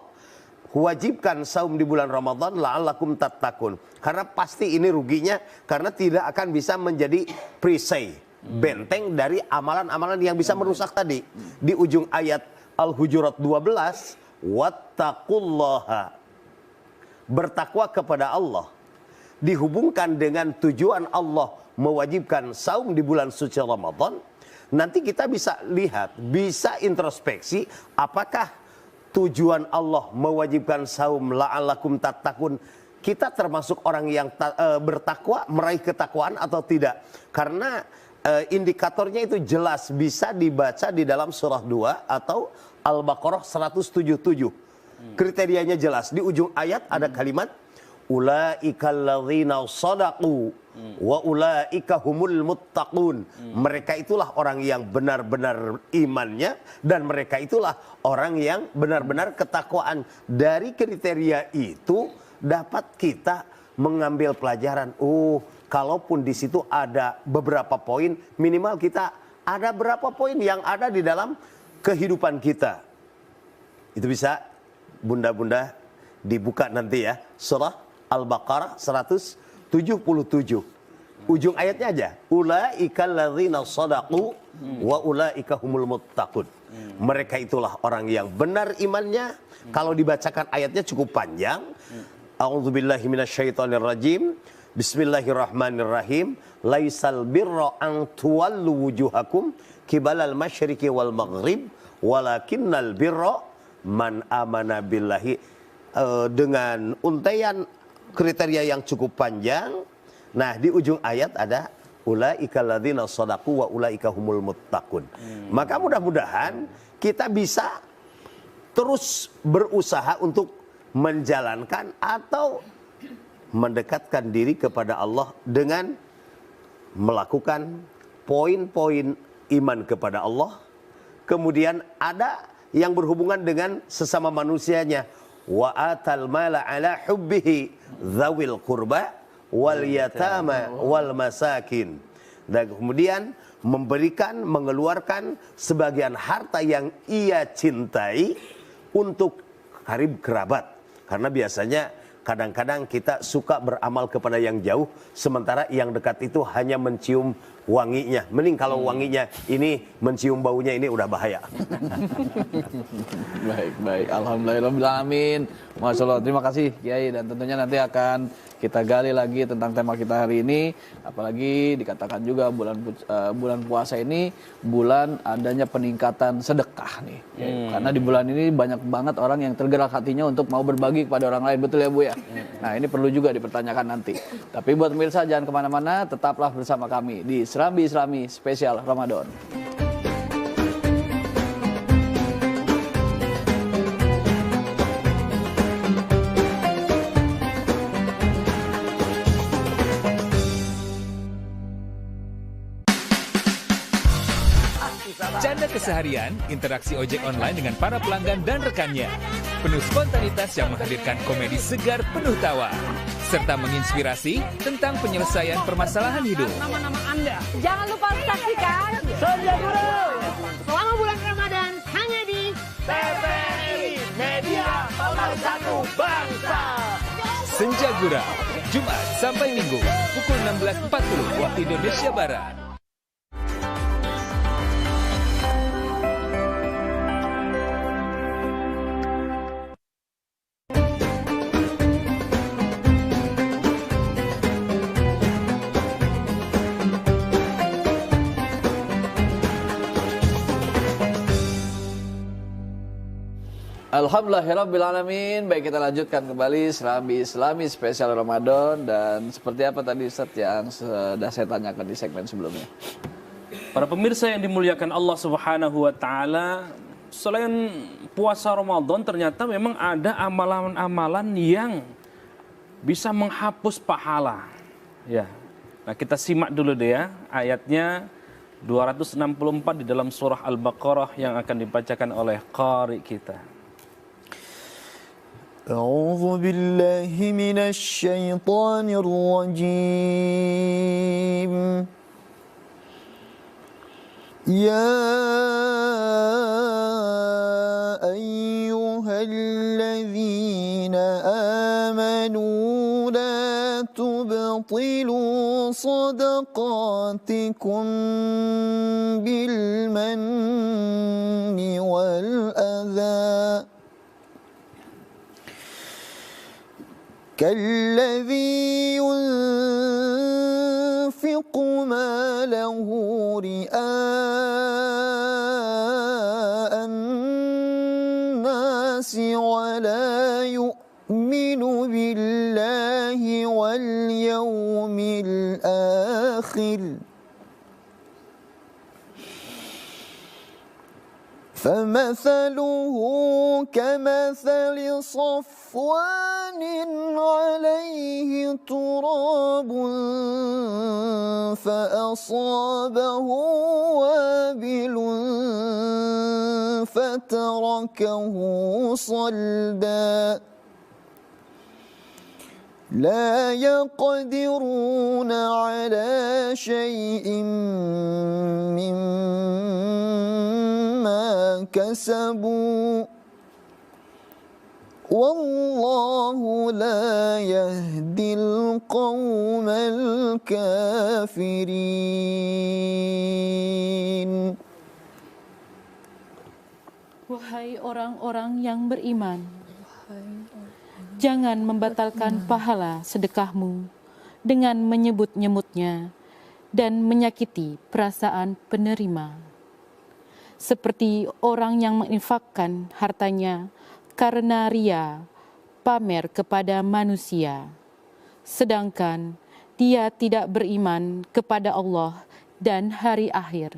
wajibkan saum di bulan Ramadan, la'allakum tattaqun. Karena pasti ini ruginya, karena tidak akan bisa menjadi perisai, benteng dari amalan-amalan yang bisa merusak tadi. Di ujung ayat Al-Hujurat 12, wattaqullaha, bertakwa kepada Allah, dihubungkan dengan tujuan Allah mewajibkan saum di bulan suci Ramadan. Nanti kita bisa lihat, bisa introspeksi, apakah tujuan Allah mewajibkan saum la'allakum tattaqun, kita termasuk orang yang bertakwa, meraih ketakwaan atau tidak. Karena indikatornya itu jelas, bisa dibaca di dalam surah 2 atau Al-Baqarah 177. Kriterianya jelas. Di ujung ayat ada kalimat ulaikal ladzina shadaqu wa ulaika humul muttaqun. Mereka itulah orang yang benar-benar imannya, dan mereka itulah orang yang benar-benar ketakwaan. Dari kriteria itu dapat kita mengambil pelajaran. Oh, kalaupun di situ ada beberapa poin, minimal kita ada berapa poin yang ada di dalam kehidupan kita. Itu bisa bunda-bunda dibuka nanti ya, surah Al-Baqarah 177. Ujung ayatnya aja, ulaikal ladzina shadaqu wa ulaika humul muttaqun. Mereka itulah orang yang benar imannya. Kalau dibacakan ayatnya cukup panjang. A'udzubillahi minasyaitonirrajim. Bismillahirrahmanirrahim. Laisal birra an tuwallu wujuhakum kibalal masyriqi wal maghrib walakinnal birra man amana billahi. Dengan untaian kriteria yang cukup panjang. Nah, di ujung ayat ada ulaikal ladzina shadaqu wa ulaika humul muttaqun. Maka mudah-mudahan kita bisa terus berusaha untuk menjalankan atau mendekatkan diri kepada Allah dengan melakukan poin-poin iman kepada Allah. Kemudian ada yang berhubungan dengan sesama manusianya. Wa atal mala ala hubbihi dzawil qurba wal yatama wal masakin. Dan kemudian memberikan, mengeluarkan sebagian harta yang ia cintai untuk karib kerabat. Karena biasanya kadang-kadang kita suka beramal kepada yang jauh, sementara yang dekat itu hanya mencium wanginya. Mending kalau wanginya ini mencium baunya, ini udah bahaya. Baik. Alhamdulillahirrahmanirrahim. Masya Allah, terima kasih Kiai. Dan tentunya nanti akan kita gali lagi tentang tema kita hari ini. Apalagi dikatakan juga bulan puasa ini bulan adanya peningkatan sedekah nih. Karena di bulan ini banyak banget orang yang tergerak hatinya untuk mau berbagi kepada orang lain. Betul ya Bu ya? Nah, ini perlu juga dipertanyakan nanti. Tapi buat pemirsa jangan kemana-mana, tetaplah bersama kami di Serambi Islami Spesial Ramadan. Canda keseharian, interaksi ojek online dengan para pelanggan dan rekannya. Penuh spontanitas yang menghadirkan komedi segar penuh tawa. Serta menginspirasi tentang penyelesaian permasalahan hidup. Nama-nama Anda. Jangan lupa saksikan Senja Guru selama bulan Ramadan hanya di TVRI Media Pemersatu Bangsa. Senja Gurau, Jumat sampai Minggu, pukul 16.40 waktu Indonesia Barat. Alhamdulillahirrabbilalamin. Baik, kita lanjutkan kembali Islami spesial Ramadan. Dan seperti apa tadi Ustaz yang sudah saya tanyakan di segmen sebelumnya. Para pemirsa yang dimuliakan Allah Subhanahu wa taala, selain puasa Ramadan ternyata memang ada amalan-amalan yang bisa menghapus pahala. Ya. Nah, kita simak dulu deh ya ayatnya 264 di dalam surah Al-Baqarah yang akan dibacakan oleh qari kita. أعوذ بالله من الشيطان الرجيم يا أيها الذين آمنوا لا تبطلوا صدقاتكم بالمن والأذى كالذي ينفق ماله رئاء الناس ولا يؤمن بالله واليوم الآخر فمثله كمثل صفوان عليه تراب فأصابه وابل فتركه صلدا لا يقدرون على شيء مما كسبوا والله لا يهدي القوم الكافرين. Wahai orang-orang yang beriman, jangan membatalkan pahala sedekahmu dengan menyebut-nyebutnya dan menyakiti perasaan penerima. Seperti orang yang menginfakkan hartanya karena ria, pamer kepada manusia, sedangkan dia tidak beriman kepada Allah dan hari akhir.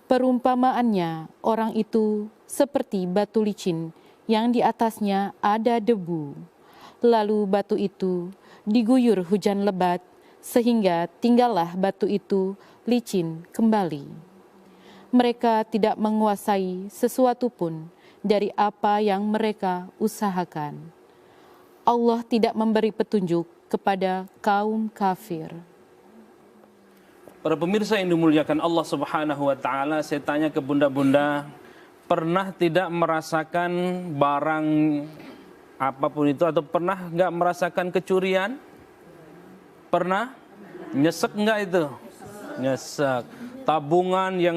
Perumpamaannya, orang itu seperti batu licin yang di atasnya ada debu. Lalu batu itu diguyur hujan lebat, sehingga tinggallah batu itu licin kembali. Mereka tidak menguasai sesuatu pun dari apa yang mereka usahakan. Allah tidak memberi petunjuk kepada kaum kafir. Para pemirsa yang dimuliakan Allah Subhanahu wa taala, saya tanya ke bunda-bunda, pernah tidak merasakan barang apapun itu, atau pernah nggak merasakan kecurian? Pernah? Nyesek nggak itu? Nyesek. Tabungan yang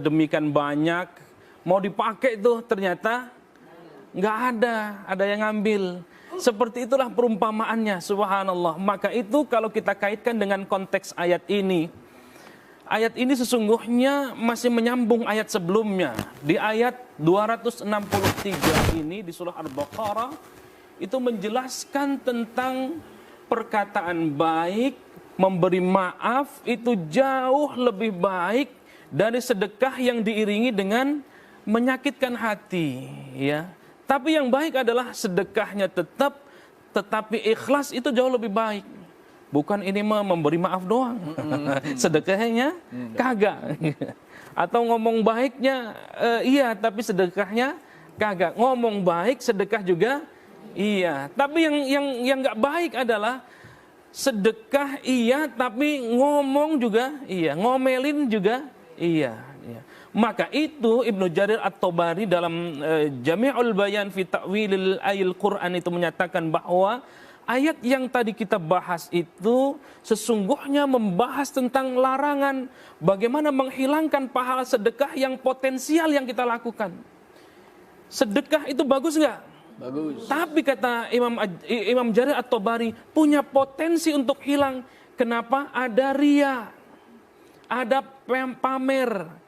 demikian banyak, mau dipakai itu ternyata nggak ada yang ngambil. Seperti itulah perumpamaannya, subhanallah. Maka itu kalau kita kaitkan dengan konteks ayat ini sesungguhnya masih menyambung ayat sebelumnya. Di ayat 263 ini di surah Al-Baqarah itu menjelaskan tentang perkataan baik, memberi maaf itu jauh lebih baik dari sedekah yang diiringi dengan menyakitkan hati, ya. Tapi yang baik adalah sedekahnya tetap, tetapi ikhlas itu jauh lebih baik. Bukan ini memberi maaf doang, sedekahnya kagak. Atau ngomong baiknya iya, tapi sedekahnya kagak. Ngomong baik, sedekah juga iya. Tapi yang nggak baik adalah sedekah iya, tapi ngomong juga iya, ngomelin juga iya. Maka itu Ibnu Jarir At-Tabari dalam Jami'ul Bayan fi Ta'wilil Ayil Quran itu menyatakan bahwa ayat yang tadi kita bahas itu sesungguhnya membahas tentang larangan bagaimana menghilangkan pahala sedekah yang potensial yang kita lakukan. Sedekah itu bagus nggak? Bagus. Tapi kata Imam Jarir At-Tabari punya potensi untuk hilang. Kenapa? Ada ria, ada pamer,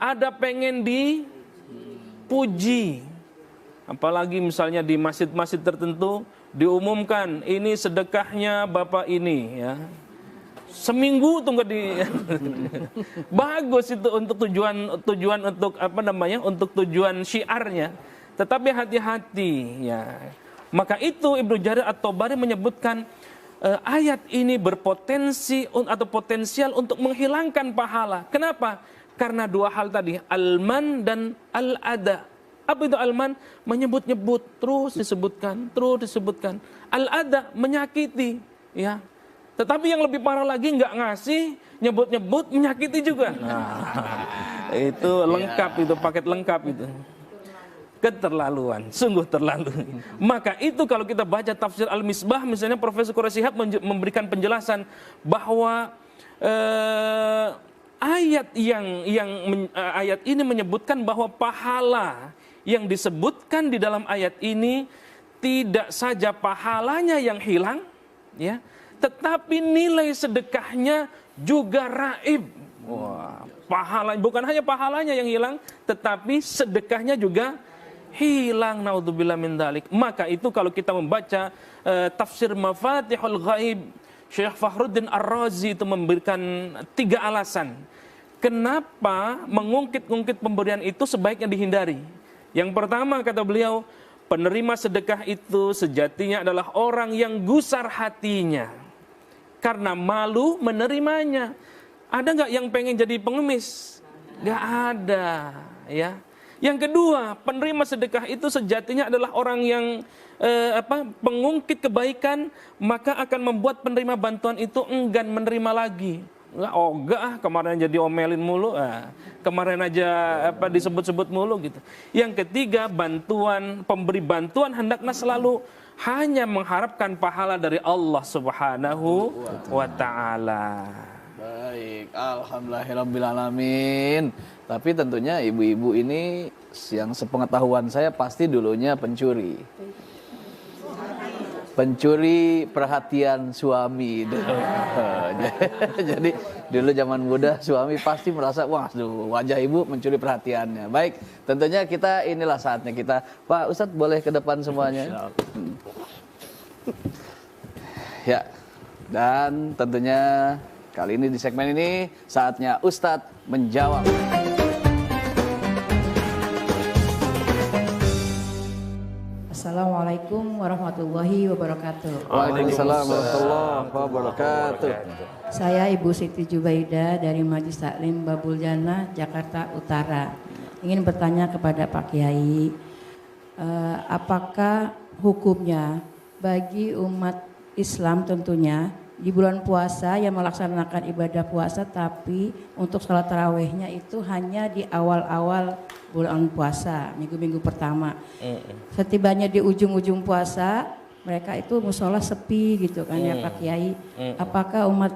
ada pengen dipuji, Apalagi misalnya di masjid-masjid tertentu diumumkan ini sedekahnya bapak ini, ya. Seminggu tunggu di bagus itu untuk tujuan untuk apa namanya, untuk tujuan syiarnya, tetapi hati-hati, ya. Maka itu Ibnu Jarir At-Tabari menyebutkan ayat ini berpotensi atau potensial untuk menghilangkan pahala. Kenapa? Karena dua hal tadi, al-man dan al-ada. Apa itu al-man? Menyebut-nyebut, terus disebutkan. Al-ada menyakiti, ya. Tetapi yang lebih parah lagi nggak ngasih, nyebut-nyebut, menyakiti juga. Nah, itu lengkap, itu paket lengkap itu. Keterlaluan, sungguh terlalu. Maka itu kalau kita baca tafsir Al-Misbah, misalnya Profesor Quraisy Shihab memberikan penjelasan bahwa ayat ayat ini menyebutkan bahwa pahala yang disebutkan di dalam ayat ini tidak saja pahalanya yang hilang, ya, tetapi nilai sedekahnya juga raib. Wah, bukan hanya pahalanya yang hilang, tetapi sedekahnya juga hilang. Naudzubillah min dzalik. Maka itu kalau kita membaca tafsir Mafatihul Ghaib, Syekh Fakhruddin Ar-Razi itu memberikan 3 alasan kenapa mengungkit-ungkit pemberian itu sebaiknya dihindari. Yang pertama, kata beliau, penerima sedekah itu sejatinya adalah orang yang gusar hatinya karena malu menerimanya. Ada nggak yang pengen jadi pengemis? Nggak ada, ya. Yang kedua, penerima sedekah itu sejatinya adalah orang yang pengungkit kebaikan, maka akan membuat penerima bantuan itu enggan menerima lagi. Kemarin jadi omelin mulu, kemarin aja disebut-sebut mulu gitu. Yang ketiga, pemberi bantuan hendaknya selalu hanya mengharapkan pahala dari Allah Subhanahu wa Ta'ala. Baik, alhamdulillahirabbil. Tapi tentunya ibu-ibu ini yang sepengetahuan saya pasti dulunya pencuri perhatian suami. Jadi dulu zaman muda suami pasti merasa, wah, wajah ibu mencuri perhatiannya. Baik, tentunya kita inilah saatnya kita, Pak Ustadz boleh ke depan semuanya. Ya, dan tentunya kali ini di segmen ini saatnya Ustadz menjawab. Assalamualaikum warahmatullahi wabarakatuh. Waalaikumsalam warahmatullahi wabarakatuh. Saya Ibu Siti Jubaida dari Majlis Taklim Babul Jannah, Jakarta Utara. Ingin bertanya kepada Pak Kiai, apakah hukumnya bagi umat Islam tentunya di bulan puasa yang melaksanakan ibadah puasa, tapi untuk sholat tarawihnya itu hanya di awal-awal bulan puasa, minggu-minggu pertama. Setibanya di ujung-ujung puasa, mereka itu musola sepi gitu kan ya Pak Kiai. Apakah umat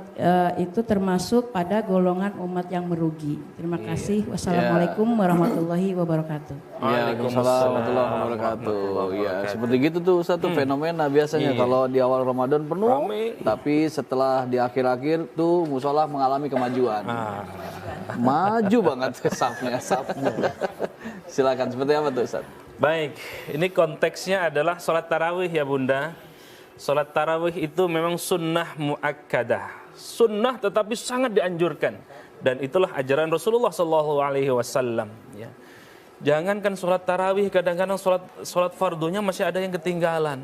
itu termasuk pada golongan umat yang merugi? Terima kasih. Wassalamualaikum warahmatullahi wabarakatuh. Waalaikumsalam warahmatullahi wabarakatuh. Ya, seperti gitu tuh satu fenomena biasanya kalau di awal Ramadan penuh, tapi setelah di akhir-akhir tuh musola mengalami kemajuan. Maju banget safnya. Silakan, seperti apa tuh Ustaz? Baik, ini konteksnya adalah sholat tarawih ya Bunda. Sholat tarawih itu memang sunnah muakkadah, sunnah tetapi sangat dianjurkan, dan itulah ajaran Rasulullah SAW. Ya. Jangankan sholat tarawih, kadang-kadang sholat fardunya masih ada yang ketinggalan.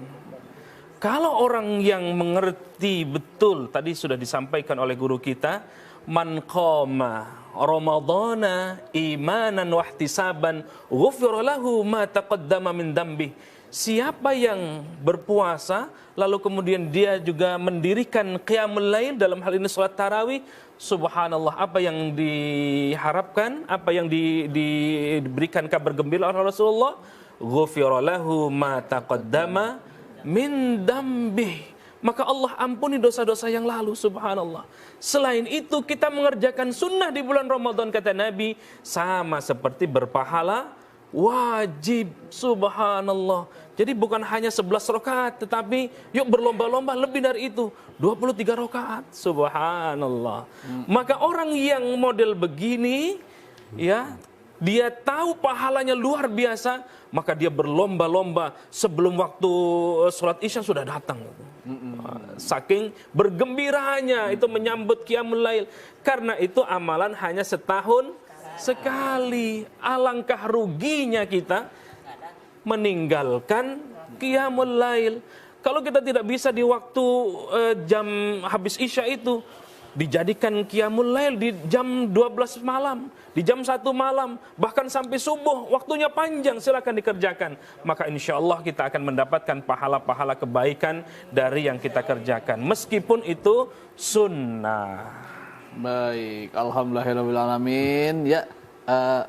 Kalau orang yang mengerti betul, tadi sudah disampaikan oleh guru kita, man qama Ramadhana imanan wahtisaban ghufira lahu ma taqaddama min dambi. Siapa yang berpuasa lalu kemudian dia juga mendirikan qiyamul lail, dalam hal ini salat tarawih, subhanallah, apa yang diharapkan, apa yang diberikan kabar gembira oleh Rasulullah, ghufira lahu ma taqaddama min dambi. Maka Allah ampuni dosa-dosa yang lalu, subhanallah. Selain itu kita mengerjakan sunnah di bulan Ramadan, kata Nabi, sama seperti berpahala wajib, subhanallah. Jadi bukan hanya 11 rakaat, tetapi yuk berlomba-lomba lebih dari itu, 23 rakaat, subhanallah. Maka orang yang model begini, ya, dia tahu pahalanya luar biasa, maka dia berlomba-lomba sebelum waktu sholat Isya sudah datang. Saking bergembiranya itu menyambut Qiyamul Lail. Karena itu amalan hanya setahun sekali. Alangkah ruginya kita meninggalkan Qiyamul Lail. Kalau kita tidak bisa di waktu jam habis Isya itu, dijadikan Qiyamul Lail di jam 12 malam, di jam 1 malam, bahkan sampai subuh, waktunya panjang, silakan dikerjakan. Maka insya Allah kita akan mendapatkan pahala-pahala kebaikan dari yang kita kerjakan, meskipun itu sunnah. Baik, alhamdulillahirrahmanirrahim. Ya,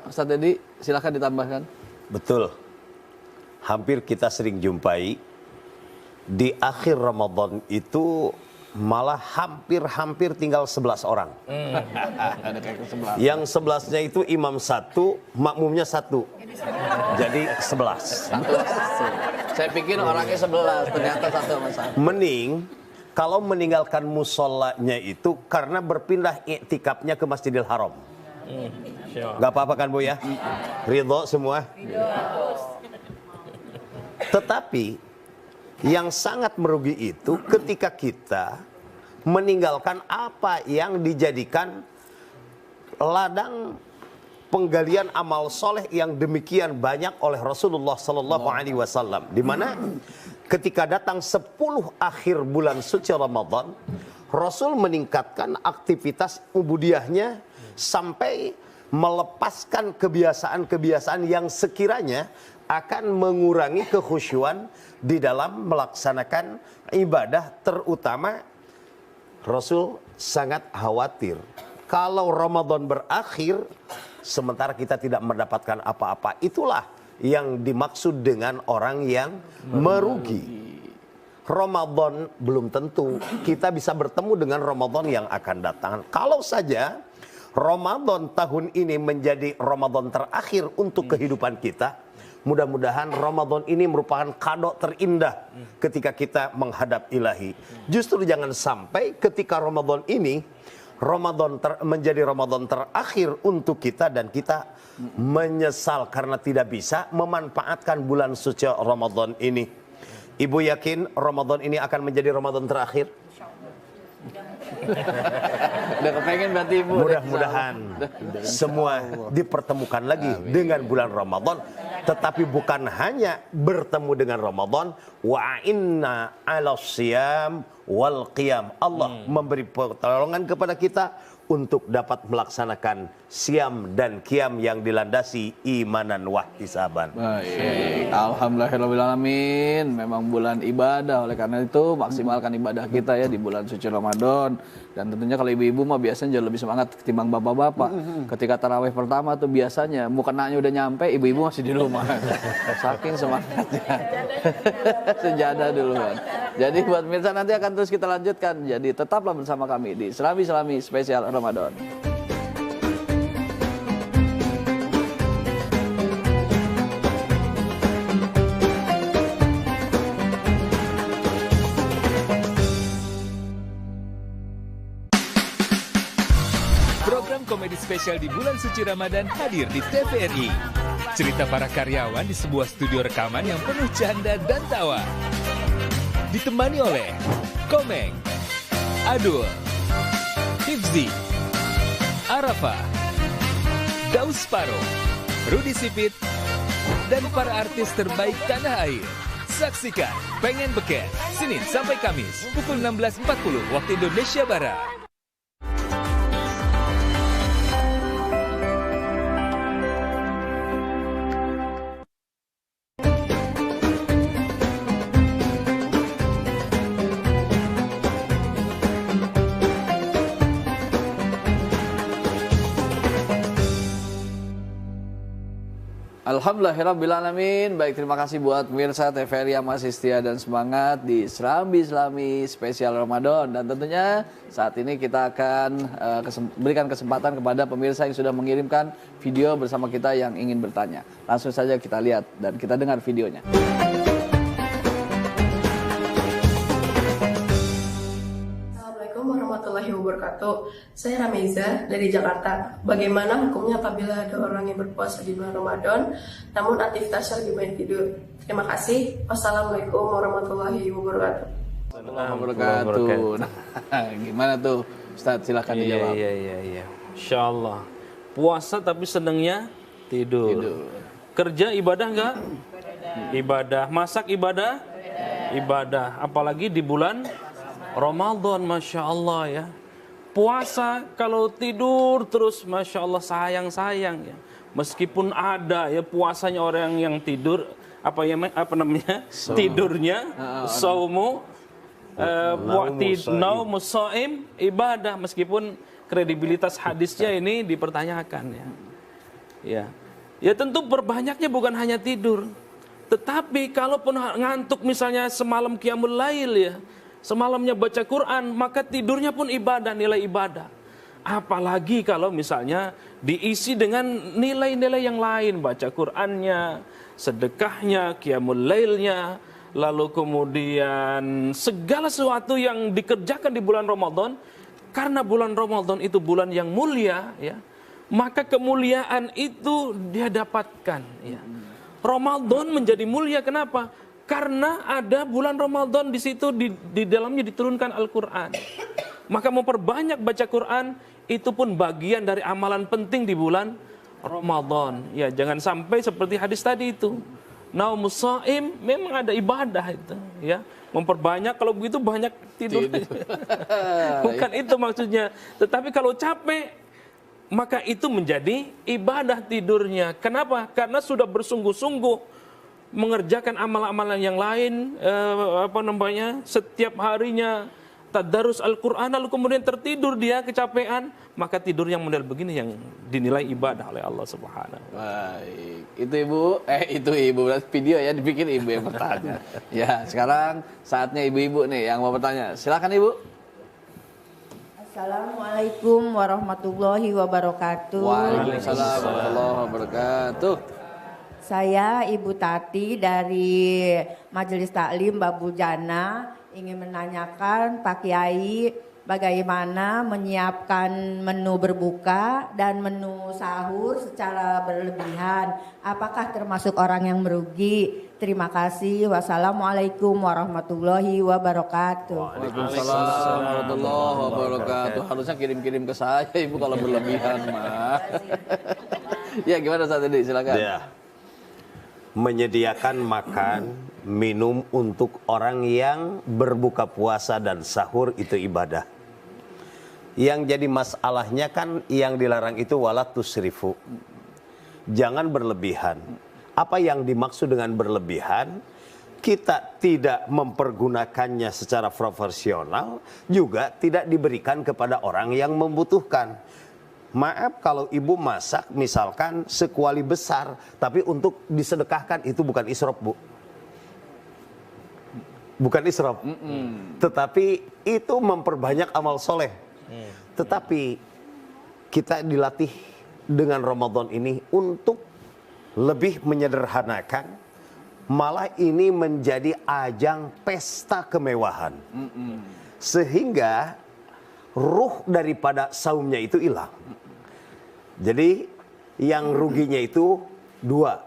Ustaz Dedi, silakan ditambahkan. Betul. Hampir kita sering jumpai di akhir Ramadan itu malah hampir tinggal 11 orang. Ada kayak ke-11. Yang 11-nya itu imam 1, makmumnya 1. Jadi 11. Saya pikir orangnya 11, ternyata 1 sama 1. Mending kalau meninggalkan musolanya itu karena berpindah iktikafnya ke Masjidil Haram. Gak apa-apa kan Bu ya? Ridho semua? Tetapi yang sangat merugi itu ketika kita meninggalkan apa yang dijadikan ladang penggalian amal soleh yang demikian banyak oleh Rasulullah Sallallahu Alaihi Wasallam. Di mana ketika datang 10 akhir bulan suci Ramadan, Rasul meningkatkan aktivitas ubudiyahnya sampai melepaskan kebiasaan-kebiasaan yang sekiranya akan mengurangi kekhusyuan di dalam melaksanakan ibadah, terutama Rasul sangat khawatir kalau Ramadan berakhir sementara kita tidak mendapatkan apa-apa. Itulah yang dimaksud dengan orang yang merugi. Ramadan belum tentu kita bisa bertemu dengan Ramadan yang akan datang. Kalau saja Ramadan tahun ini menjadi Ramadan terakhir untuk kehidupan kita, mudah-mudahan Ramadan ini merupakan kado terindah ketika kita menghadap ilahi. Justru jangan sampai ketika Ramadan ini menjadi Ramadan terakhir untuk kita dan kita menyesal karena tidak bisa memanfaatkan bulan suci Ramadan ini. Ibu yakin Ramadan ini akan menjadi Ramadan terakhir? Udah kepengen berarti Ibu. Mudah-mudahan semua dipertemukan lagi dengan bulan Ramadan. Tetapi bukan hanya bertemu dengan Ramadan. Wa inna ala siyam wal qiyam. Allah memberi pertolongan kepada kita untuk dapat melaksanakan siam dan qiyam yang dilandasi imanan wahtisaban. Baik, alhamdulillahirrahmanirrahim. Memang bulan ibadah, oleh karena itu maksimalkan ibadah kita ya di bulan suci Ramadan. Dan tentunya kalau ibu-ibu mah biasanya jauh lebih semangat ketimbang bapak-bapak. Ketika tarawih pertama tuh biasanya mukenanya udah nyampe, ibu-ibu masih di rumah. Saking semangatnya. Sejadah duluan. Jadi buat pemirsa nanti akan terus kita lanjutkan. Jadi tetaplah bersama kami di Selami Spesial Ramadan. Program komedi spesial di bulan suci Ramadan hadir di TVRI. Cerita para karyawan di sebuah studio rekaman yang penuh canda dan tawa. Ditemani oleh Komeng, Adul, Hifzi, Arafah, Daus Paro, Rudi Sipit, dan para artis terbaik tanah air. Saksikan Pengen Beken, Senin sampai Kamis, pukul 16.40 waktu Indonesia Barat. Alhamdulillahirrabbilalamin. Baik, terima kasih buat pemirsa TVRI yang masih setia dan semangat di Serambi Spesial Ramadan. Dan tentunya saat ini kita akan berikan kesempatan kepada pemirsa yang sudah mengirimkan video bersama kita yang ingin bertanya. Langsung saja kita lihat dan kita dengar videonya. Assalamualaikum warahmatullahi warahmatullahi wabarakatuh. Saya Rameza dari Jakarta. Bagaimana hukumnya apabila ada orang yang berpuasa di bulan Ramadan namun aktivitasnya lebih banyak tidur? Terima kasih. Wassalamualaikum warahmatullahi wabarakatuh. Wabarakatuh. Nah, gimana tuh Ustadz, silakan dijawab. Iya. Insya Allah. Puasa tapi senangnya tidur. Kerja ibadah enggak? Ibadah. Masak ibadah? Ibadah. Apalagi di bulan Ramadan, Masya Allah ya. Puasa kalau tidur terus, Masya Allah sayang ya. Meskipun ada ya puasanya orang yang tidur, apa namanya? Tidurnya, saumu, naumus shaim, ibadah. Meskipun kredibilitas hadisnya ini dipertanyakan ya. Ya tentu perbanyaknya bukan hanya tidur. Tetapi kalaupun ngantuk misalnya semalam qiyamul lail ya, semalamnya baca Quran, maka tidurnya pun ibadah, nilai ibadah. Apalagi kalau misalnya diisi dengan nilai-nilai yang lain, baca Qurannya, sedekahnya, qiyamul lailnya, lalu kemudian segala sesuatu yang dikerjakan di bulan Ramadan. Karena bulan Ramadan itu bulan yang mulia ya, maka kemuliaan itu dia dapatkan ya. Ramadan menjadi mulia, kenapa? Karena ada bulan Ramadan di situ, di dalamnya diturunkan Al-Quran. Maka memperbanyak baca Quran itu pun bagian dari amalan penting di bulan Ramadan. Ya, jangan sampai seperti hadis tadi itu. Naumus shaim, memang ada ibadah itu, ya. Memperbanyak, kalau begitu banyak tidur. Bukan itu maksudnya. Tetapi kalau capek, maka itu menjadi ibadah tidurnya. Kenapa? Karena sudah bersungguh-sungguh mengerjakan amalan-amalan yang lain, setiap harinya tadarus Al-Quran, lalu kemudian tertidur dia kecapean, maka tidur yang model begini yang dinilai ibadah oleh Allah Subhanahu. Baik, itu ibu berarti video ya, dibikin ibu yang bertanya. Ya, sekarang saatnya ibu-ibu nih yang mau bertanya. Silakan Ibu. Assalamualaikum warahmatullahi wabarakatuh. Waalaikumsalam warahmatullahi wabarakatuh. Saya Ibu Tati dari Majelis Taklim Babul Jannah ingin menanyakan Pak Kiai bagaimana menyiapkan menu berbuka dan menu sahur secara berlebihan. Apakah termasuk orang yang merugi? Terima kasih. Wassalamualaikum warahmatullahi wabarakatuh. Waalaikumsalam warahmatullahi wabarakatuh. Harusnya kirim-kirim ke saya Ibu kalau berlebihan mah. Ya gimana saat ini, silakan. Ya. Menyediakan makan, minum untuk orang yang berbuka puasa dan sahur itu ibadah. Yang jadi masalahnya kan yang dilarang itu wala tusrifu. Jangan berlebihan. Apa yang dimaksud dengan berlebihan? Kita tidak mempergunakannya secara proporsional, juga tidak diberikan kepada orang yang membutuhkan. Maaf kalau ibu masak misalkan sekuali besar, tapi untuk disedekahkan itu bukan israf, Bu. Bukan israf. Tetapi itu memperbanyak amal soleh. Tetapi kita dilatih dengan Ramadan ini untuk lebih menyederhanakan, malah ini menjadi ajang pesta kemewahan. Sehingga ruh daripada saumnya itu hilang. Jadi yang ruginya itu dua.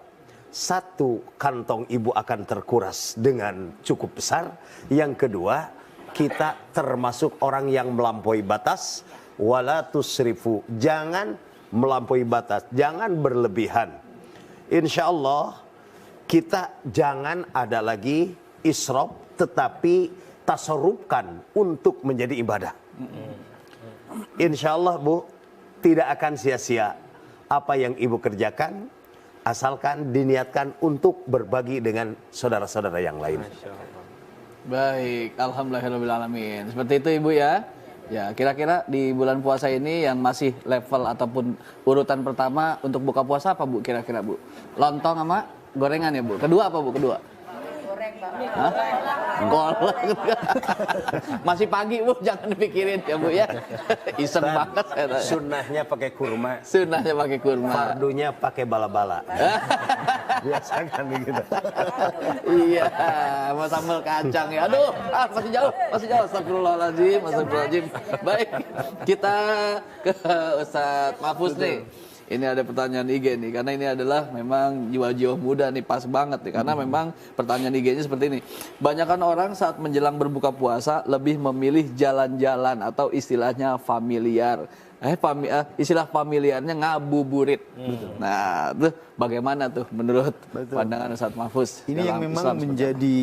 Satu, kantong ibu akan terkuras dengan cukup besar. Yang kedua, kita termasuk orang yang melampaui batas. Wala tusrifu, jangan melampaui batas, jangan berlebihan. Insya Allah kita jangan ada lagi israf, tetapi tasarrufkan untuk menjadi ibadah. Insya Allah Bu, tidak akan sia-sia apa yang ibu kerjakan, asalkan diniatkan untuk berbagi dengan saudara-saudara yang lain. Baik, alhamdulillahirrahmanirrahim. Seperti itu Ibu ya. Ya, kira-kira di bulan puasa ini yang masih level ataupun urutan pertama untuk buka puasa apa Bu kira-kira Bu? Lontong sama gorengan ya Bu? Kedua apa Bu? Kedua? Goreng, Hah? Kolak. Masih pagi Bu, jangan dipikirin ya Bu ya. Iseng banget saya tanya. Sunnahnya pakai kurma. Sunnahnya pakai kurma. Fardunya pakai bala-bala. Biasa kan begitu. Iya, sama sambal kacang ya. Aduh, masih jauh. Astagfirullahaladzim, astagfirullahaladzim. Baik, kita ke Ustadz Mahfuz nih. Ini ada pertanyaan IG nih, karena ini adalah memang jiwa-jiwa muda nih, pas banget nih. Karena memang pertanyaan IG-nya seperti ini. Banyakan orang saat menjelang berbuka puasa lebih memilih jalan-jalan atau istilahnya familiar. Istilah familiarnya ngabuburit. Nah, tuh bagaimana tuh menurut pandangan Ustadz Mahfuz? Ini yang memang Islam menjadi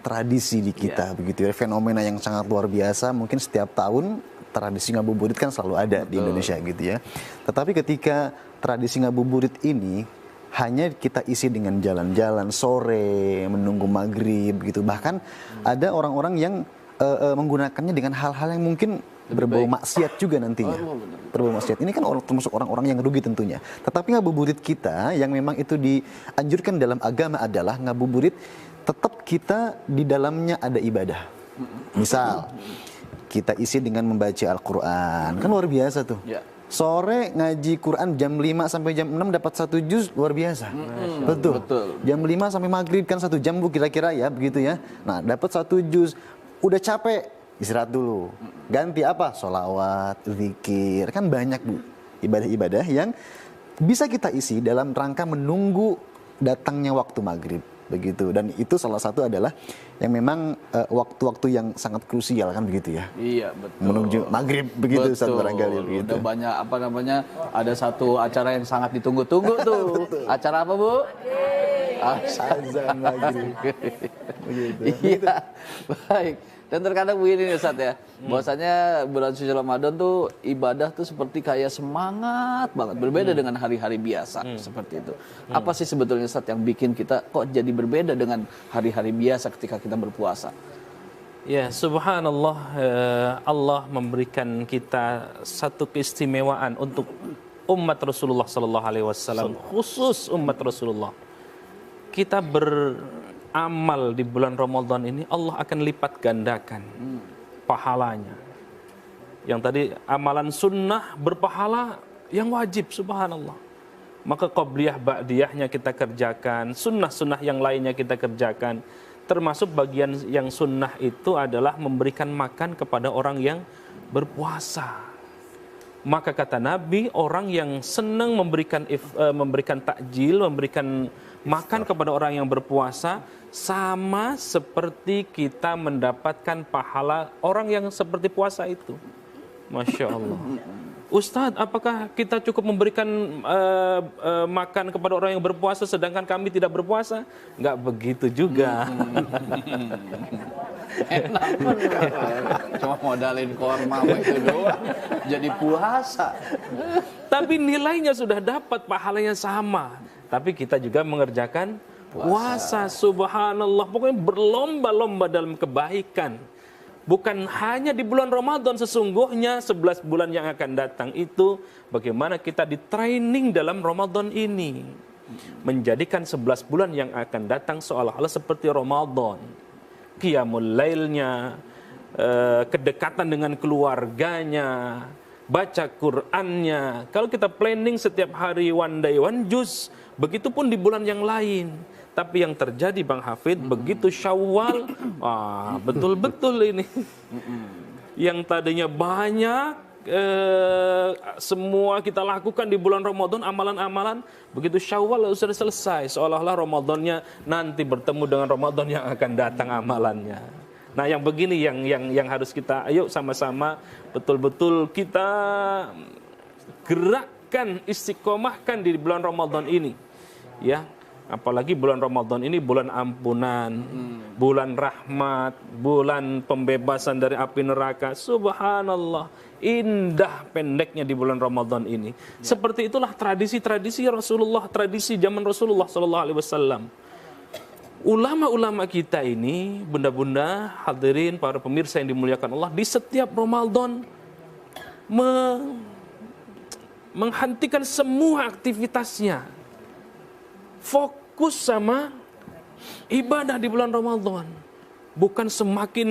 tradisi di kita, begitu ya. Fenomena yang sangat luar biasa. Mungkin setiap tahun tradisi ngabuburit kan selalu ada di Indonesia gitu ya. Tetapi ketika tradisi ngabuburit ini hanya kita isi dengan jalan-jalan sore, menunggu maghrib gitu. Bahkan ada orang-orang yang menggunakannya dengan hal-hal yang mungkin berbau maksiat juga nantinya. Berbau maksiat. Ini kan termasuk orang-orang yang rugi tentunya. Tetapi ngabuburit kita yang memang itu dianjurkan dalam agama adalah ngabuburit tetap kita di dalamnya ada ibadah. Misal kita isi dengan membaca Al-Quran. Kan luar biasa tuh. Sore ngaji Quran jam 5 sampai jam 6 dapat 1 juz, luar biasa. Betul. Jam 5 sampai maghrib kan 1 jam Bu kira-kira ya, begitu ya. Nah dapat 1 juz, udah capek, istirahat dulu. Ganti apa? Sholawat, zikir. Kan banyak Bu ibadah-ibadah yang bisa kita isi dalam rangka menunggu datangnya waktu maghrib. Begitu, dan itu salah satu adalah yang memang waktu-waktu yang sangat krusial kan begitu ya. Iya betul. Menuju maghrib begitu saat barangkali begitu. Udah banyak ada satu acara yang sangat ditunggu-tunggu tuh. Acara apa Bu? Azan maghrib. Begitu. Iya, baik. Dan terkadang begini nih Ustadz ya, bahwasanya bulan suci Ramadan tuh ibadah tuh seperti kayak semangat banget, berbeda dengan hari-hari biasa seperti itu. Apa sih sebetulnya Ustadz yang bikin kita kok jadi berbeda dengan hari-hari biasa ketika kita berpuasa? Ya, subhanallah, Allah memberikan kita satu keistimewaan untuk umat Rasulullah sallallahu alaihi wasallam, khusus umat Rasulullah. Kita beramal di bulan Ramadan ini, Allah akan lipat gandakan pahalanya. Yang tadi amalan sunnah berpahala yang wajib, subhanallah. Maka qabliyah ba'diyahnya kita kerjakan, sunnah-sunnah yang lainnya kita kerjakan. Termasuk bagian yang sunnah itu adalah memberikan makan kepada orang yang berpuasa. Maka kata Nabi, orang yang senang memberikan takjil, memberikan makan kepada orang yang berpuasa, sama seperti kita mendapatkan pahala orang yang seperti puasa itu. Masya Allah. Ustadz, apakah kita cukup memberikan makan kepada orang yang berpuasa sedangkan kami tidak berpuasa? Enggak begitu juga. Enak. Cuma modalin korma itu doang, jadi puasa. Tapi nilainya sudah dapat, pahalanya sama. Tapi kita juga mengerjakan puasa. Subhanallah. Pokoknya berlomba-lomba dalam kebaikan. Bukan hanya di bulan Ramadan, sesungguhnya 11 bulan yang akan datang itu bagaimana kita di training dalam Ramadan ini. Menjadikan 11 bulan yang akan datang seolah-olah seperti Ramadan. Qiyamul lailnya, kedekatan dengan keluarganya, baca Qur'annya. Kalau kita planning setiap hari one day one juz, begitupun di bulan yang lain. Tapi yang terjadi Bang Hafid, begitu Syawal, betul-betul ini. Yang tadinya banyak, semua kita lakukan di bulan Ramadan, amalan-amalan, begitu Syawal sudah selesai. Seolah-olah Ramadannya nanti bertemu dengan Ramadan yang akan datang amalannya. Nah yang begini yang harus kita, ayo sama-sama betul-betul kita gerakkan, istiqomahkan di bulan Ramadan ini. Ya. Apalagi bulan Ramadan ini bulan ampunan, bulan rahmat, bulan pembebasan dari api neraka. Subhanallah, indah pendeknya di bulan Ramadan ini. Seperti itulah tradisi-tradisi Rasulullah, tradisi zaman Rasulullah SAW. Ulama-ulama kita ini, bunda-bunda, hadirin, para pemirsa yang dimuliakan Allah, di setiap Ramadan menghentikan semua aktivitasnya. Fokus sama ibadah di bulan Ramadan. bukan semakin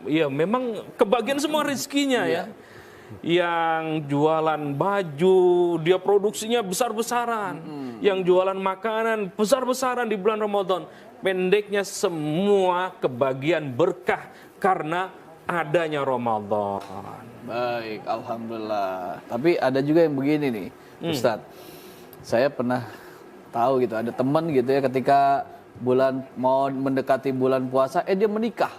ya memang kebagian semua rezekinya ya. Yang jualan baju dia produksinya besar-besaran, yang jualan makanan besar-besaran di bulan Ramadan. Pendeknya semua kebagian berkah karena adanya Ramadan. Baik, alhamdulillah. Tapi ada juga yang begini nih, Ustadz. Saya pernah tahu gitu, ada teman gitu ya, ketika mau mendekati bulan puasa, dia menikah.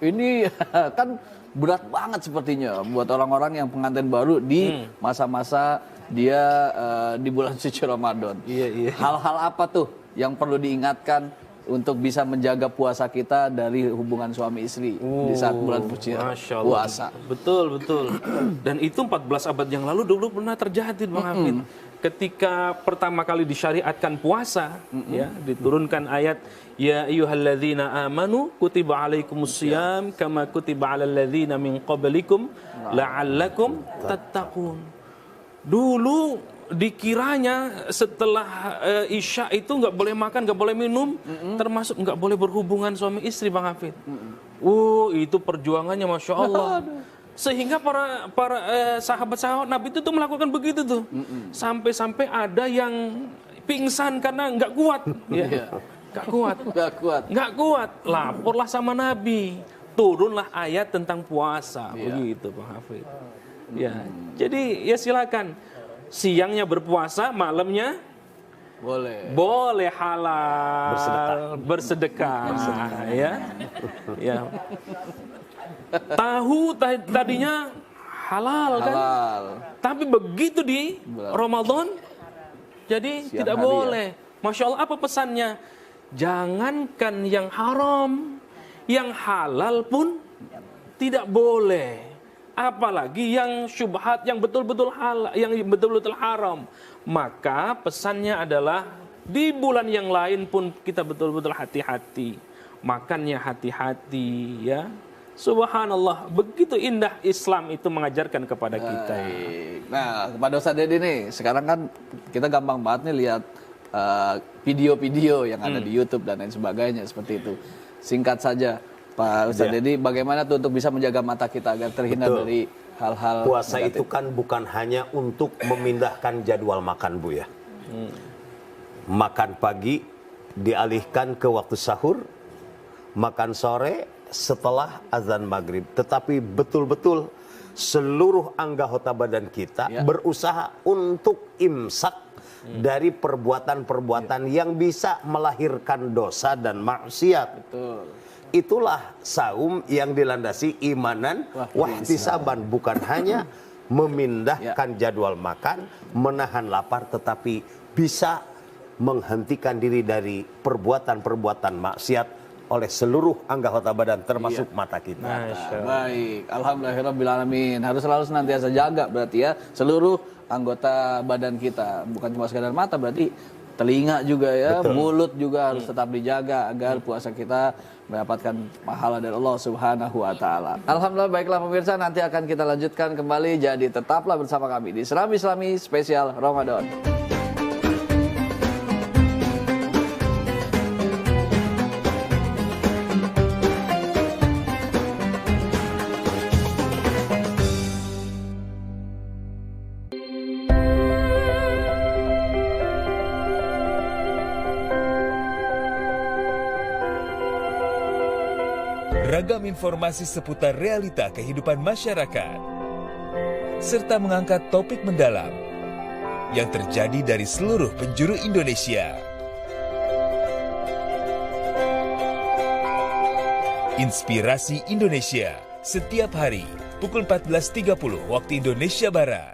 Ini kan berat banget sepertinya buat orang-orang yang pengantin baru di masa-masa dia di bulan suci Ramadan. Hal-hal apa tuh yang perlu diingatkan untuk bisa menjaga puasa kita dari hubungan suami istri di saat bulan suci puasa? Betul. Dan itu 14 abad yang lalu dulu pernah terjadi, Bang Hafid. Ketika pertama kali disyariatkan puasa, ya, diturunkan ayat ya ayyuhalladzina amanu kutiba alaikumusiyam kama kutiba alal ladzina min qablikum la'allakum tattaqun. Dulu dikiranya setelah Isya itu nggak boleh makan, nggak boleh minum, termasuk nggak boleh berhubungan suami istri, Bang Hafid. Itu perjuangannya Masya Allah. Sehingga para sahabat-sahabat Nabi itu tuh melakukan begitu tuh. Sampai-sampai ada yang pingsan karena nggak kuat. Nggak kuat. Laporlah sama Nabi. Turunlah ayat tentang puasa. Begitu, Bang Hafid. Ya, jadi ya silakan. Siangnya berpuasa, malamnya boleh halal bersedekah. Ya. Tahu tadinya halal kan, tapi begitu di Ramadan jadi Siang tidak hari boleh. Masya Allah, apa pesannya? Jangankan yang haram, yang halal pun tidak boleh. Apalagi yang syubhat, yang betul-betul halal, yang betul-betul haram. Maka pesannya adalah di bulan yang lain pun kita betul-betul hati-hati. Makannya hati-hati, ya. Subhanallah, begitu indah Islam itu mengajarkan kepada kita. Nah, kepada Ustadz Deddy nih, sekarang kan kita gampang banget nih lihat video-video yang ada di YouTube dan lain sebagainya seperti itu. Singkat saja, Pak Ustadz Deddy, bagaimana tuh untuk bisa menjaga mata kita agar terhindar dari hal-hal puasa negatif? itu kan bukan hanya untuk memindahkan jadwal makan, Bu ya. Makan pagi dialihkan ke waktu sahur, makan sore setelah azan maghrib, tetapi betul-betul seluruh anggota badan kita berusaha untuk imsak dari perbuatan-perbuatan yang bisa melahirkan dosa dan maksiat. Itulah saum yang dilandasi imanan wahtisaban, bukan hanya memindahkan jadwal makan, menahan lapar, tetapi bisa menghentikan diri dari perbuatan-perbuatan maksiat oleh seluruh anggota badan termasuk mata kita. Baik, alhamdulillahirabbil alamin. Harus selalu senantiasa jaga berarti ya seluruh anggota badan kita, bukan cuma sekadar mata, berarti telinga juga ya, mulut juga harus tetap dijaga agar puasa kita mendapatkan pahala dari Allah Subhanahu wa taala. Alhamdulillah, baiklah pemirsa, nanti akan kita lanjutkan kembali, jadi tetaplah bersama kami di Serambi Islami spesial Ramadan. Ragam informasi seputar realita kehidupan masyarakat, serta mengangkat topik mendalam yang terjadi dari seluruh penjuru Indonesia. Inspirasi Indonesia, setiap hari pukul 14.30 waktu Indonesia Barat.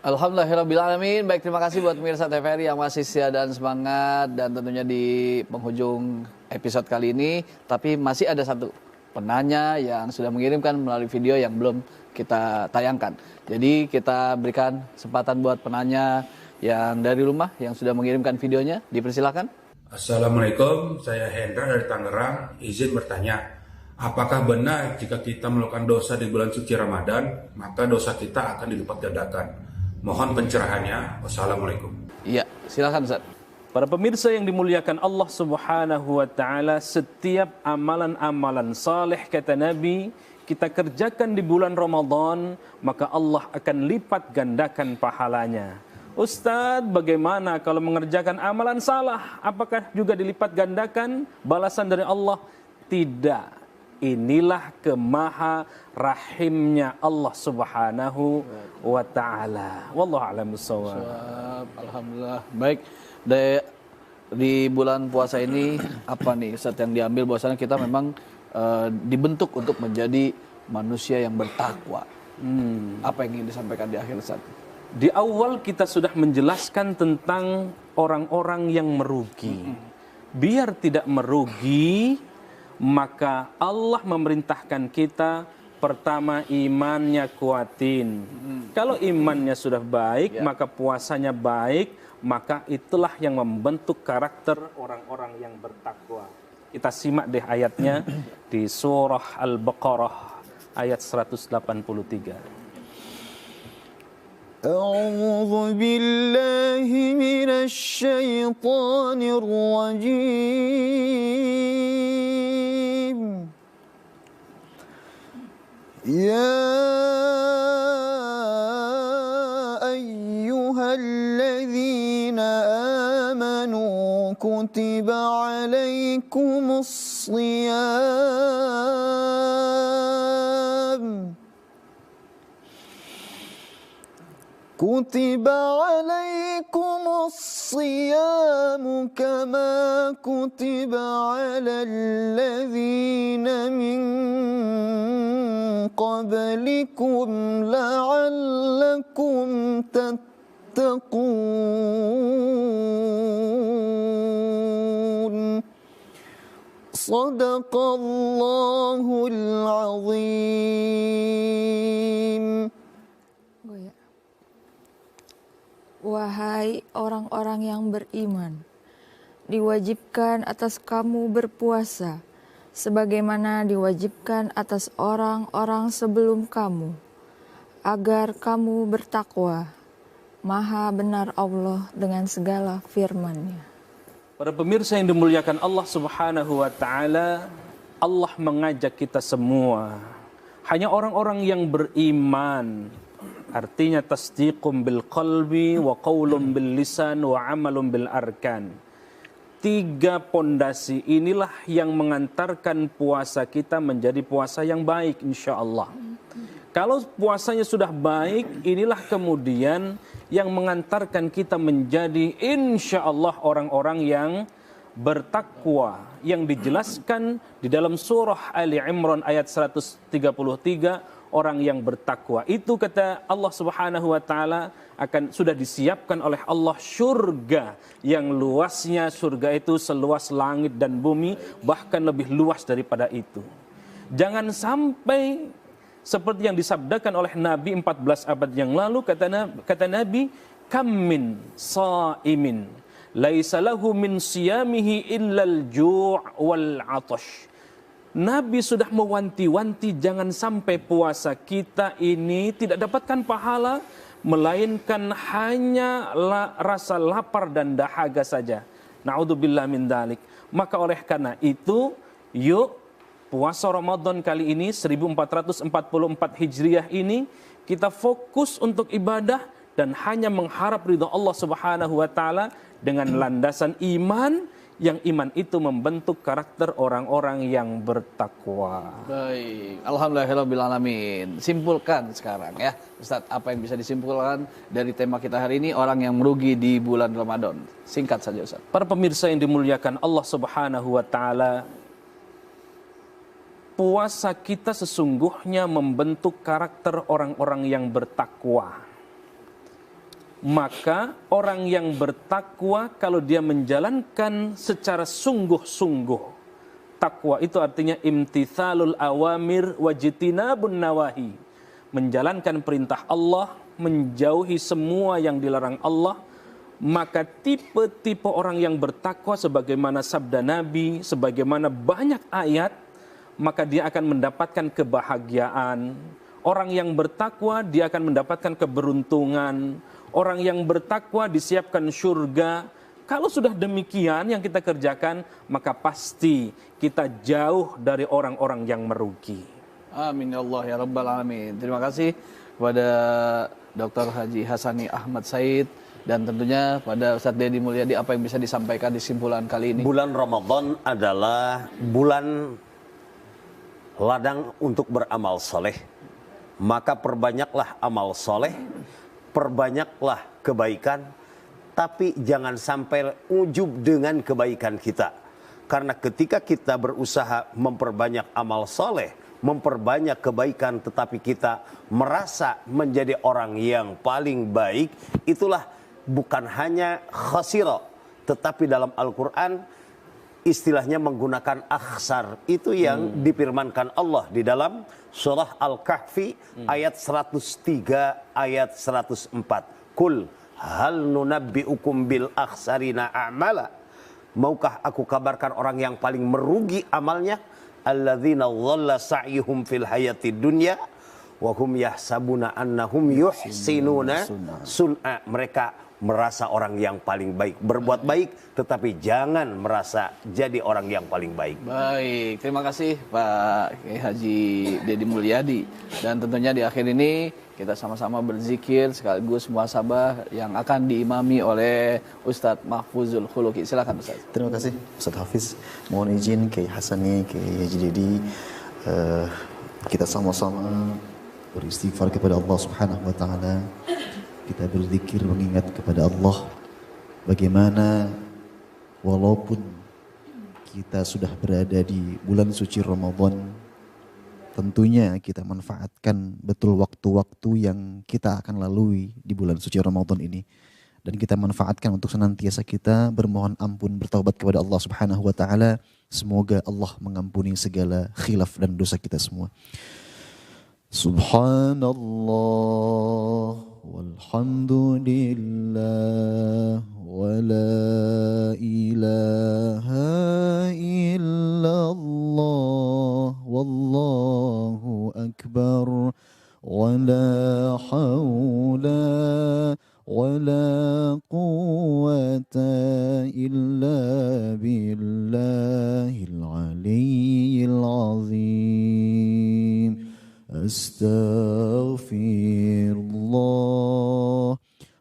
Alhamdulillahirabbil alamin. Baik, terima kasih buat pemirsa TVRI yang masih setia dan semangat, dan tentunya di penghujung episode kali ini, tapi masih ada satu penanya yang sudah mengirimkan melalui video yang belum kita tayangkan. Jadi kita berikan kesempatan buat penanya yang dari rumah yang sudah mengirimkan videonya, dipersilakan. Assalamualaikum, saya Hendra dari Tangerang. Izin bertanya, apakah benar jika kita melakukan dosa di bulan suci Ramadan, maka dosa kita akan dilipat gandakan? Mohon pencerahannya. Wassalamualaikum. Iya, silakan Ustaz. Para pemirsa yang dimuliakan Allah Subhanahu wa taala, setiap amalan-amalan saleh kata Nabi kita kerjakan di bulan Ramadan, maka Allah akan lipat gandakan pahalanya. Ustadz, bagaimana kalau mengerjakan amalan salah? Apakah juga dilipat gandakan balasan dari Allah? Tidak. Inilah kemaha rahimnya Allah Subhanahu wa ta'ala. Wallahu a'lam bishawab. Alhamdulillah. Baik. Di bulan puasa ini apa nih Ustaz yang diambil bahwasanya kita memang dibentuk untuk menjadi manusia yang bertakwa. Apa yang ingin disampaikan di akhir Ustaz? Di awal kita sudah menjelaskan tentang orang-orang yang merugi. Biar tidak merugi, maka Allah memerintahkan kita pertama imannya kuatin. Kalau imannya sudah baik, maka puasanya baik, maka itulah yang membentuk karakter orang-orang yang bertakwa. Kita simak deh ayatnya di surah Al-Baqarah ayat 183. أعوذ بالله من الشيطان الرجيم يا أيها الذين آمنوا كتب عليكم الصيام كتب عليكم الصيام كما كتب على الذين من قبلكم لعلكم تتقون صدق الله العظيم. Wahai orang-orang yang beriman, diwajibkan atas kamu berpuasa, sebagaimana diwajibkan atas orang-orang sebelum kamu, agar kamu bertakwa. Maha benar Allah dengan segala firman-Nya. Para pemirsa yang dimuliakan Allah Subhanahu wa taala, Allah mengajak kita semua, hanya orang-orang yang beriman. Artinya tasdiqum bil qalbi wa qaulum bil lisan wa amalum bil arkan. 3 pondasi inilah yang mengantarkan puasa kita menjadi puasa yang baik insyaallah. Kalau puasanya sudah baik, inilah kemudian yang mengantarkan kita menjadi insyaallah orang-orang yang bertakwa, yang dijelaskan di dalam surah Ali Imran ayat 133. Orang yang bertakwa itu kata Allah Subhanahu wa taala akan sudah disiapkan oleh Allah surga yang luasnya surga itu seluas langit dan bumi, bahkan lebih luas daripada itu. Jangan sampai seperti yang disabdakan oleh Nabi 14 abad yang lalu, kata Nabi, kam min saimin laisa lahu min siyamihi illal ju' wal 'atash. Nabi sudah mewanti-wanti jangan sampai puasa kita ini tidak dapatkan pahala, melainkan hanya rasa lapar dan dahaga saja. Na'udzubillah min dzalik. Maka oleh karena itu, yuk puasa Ramadan kali ini 1444 Hijriah ini kita fokus untuk ibadah dan hanya mengharap ridha Allah Subhanahu wa taala dengan landasan iman, yang iman itu membentuk karakter orang-orang yang bertakwa. Baik, alhamdulillahirabbil. Simpulkan sekarang ya, Ustaz, apa yang bisa disimpulkan dari tema kita hari ini, orang yang merugi di bulan Ramadan? Singkat saja Ustaz. Para pemirsa yang dimuliakan Allah Subhanahu wa taala, puasa kita sesungguhnya membentuk karakter orang-orang yang bertakwa. Maka orang yang bertakwa kalau dia menjalankan secara sungguh-sungguh, takwa itu artinya imtithalul awamir wajtinabun nawahi, menjalankan perintah Allah, menjauhi semua yang dilarang Allah, maka tipe-tipe orang yang bertakwa sebagaimana sabda Nabi, sebagaimana banyak ayat, maka dia akan mendapatkan kebahagiaan. Orang yang bertakwa dia akan mendapatkan keberuntungan. Orang yang bertakwa disiapkan surga. Kalau sudah demikian yang kita kerjakan, maka pasti kita jauh dari orang-orang yang merugi. Amin ya Allah ya Rabbal Alamin. Terima kasih kepada Dr. Haji Hasani Ahmad Said. Dan tentunya pada Ustadz Deddy Mulyadi, apa yang bisa disampaikan di simpulan kali ini? Bulan Ramadan adalah bulan ladang untuk beramal soleh. Maka perbanyaklah amal soleh, perbanyaklah kebaikan, tapi jangan sampai ujub dengan kebaikan kita. Karena ketika kita berusaha memperbanyak amal soleh, memperbanyak kebaikan, tetapi kita merasa menjadi orang yang paling baik, itulah bukan hanya khasira, tetapi dalam Al-Quran istilahnya menggunakan akhsar. Itu yang difirmankan Allah di dalam surah Al-Kahfi ayat 103 ayat 104. Kul hal nunabbi'ukum bil akhsarina a'mala. Maukah aku kabarkan orang yang paling merugi amalnya? Alladzina dhalla sa'yuhum fil hayati dunya wa hum yahsabuna annahum yuhsinuna sun'a. Mereka merasa orang yang paling baik, berbuat baik, tetapi jangan merasa jadi orang yang paling baik. Baik, terima kasih Pak Kiai Haji Deddy Mulyadi. Dan tentunya di akhir ini kita sama-sama berzikir sekaligus muhasabah yang akan diimami oleh Ustadz Mahfuzul Khuluqi. Silakan Ustadz. Terima kasih Ustadz Hafiz. Mohon izin Kiai Hasani, Kiai Haji Deddy, kita sama-sama beristighfar kepada Allah Subhanahu wa taala. Kita berzikir mengingat kepada Allah bagaimana walaupun kita sudah berada di bulan suci Ramadan, tentunya kita manfaatkan betul waktu-waktu yang kita akan lalui di bulan suci Ramadan ini. Dan kita manfaatkan untuk senantiasa kita bermohon ampun, bertaubat kepada Allah Subhanahu wa taala. Semoga Allah mengampuni segala khilaf dan dosa kita semua. Subhanallah walhamdulillah wa la ilaha illallah wallahu akbar wa la hawla wa la quwwata illa billahil aliyyil azim. Astaghfirullah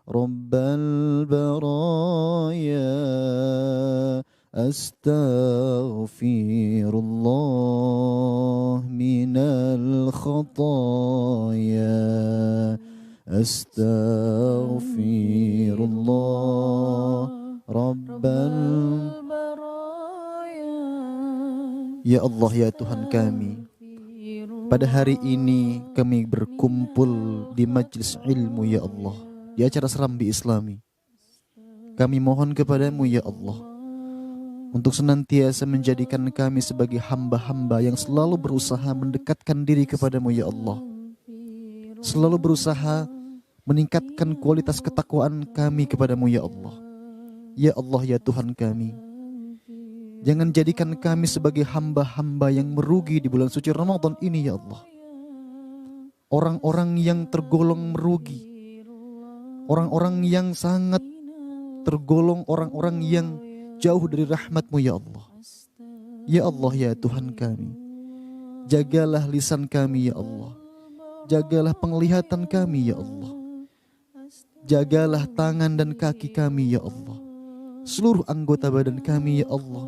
Rabbal baraya. Astaghfirullah minal khataya. Astaghfirullah Rabbal baraya. Ya Allah, ya Tuhan kami, pada hari ini kami berkumpul di majlis ilmu ya Allah, di acara Serambi Islami. Kami mohon kepadamu ya Allah untuk senantiasa menjadikan kami sebagai hamba-hamba yang selalu berusaha mendekatkan diri kepadamu ya Allah. Selalu berusaha meningkatkan kualitas ketakwaan kami kepadamu ya Allah. Ya Allah, ya Tuhan kami, jangan jadikan kami sebagai hamba-hamba yang merugi di bulan suci Ramadan ini ya Allah. Orang-orang yang tergolong merugi, orang-orang yang sangat tergolong orang-orang yang jauh dari rahmat-Mu ya Allah. Ya Allah, ya Tuhan kami, jagalah lisan kami ya Allah. Jagalah penglihatan kami ya Allah. Jagalah tangan dan kaki kami ya Allah. Seluruh anggota badan kami ya Allah,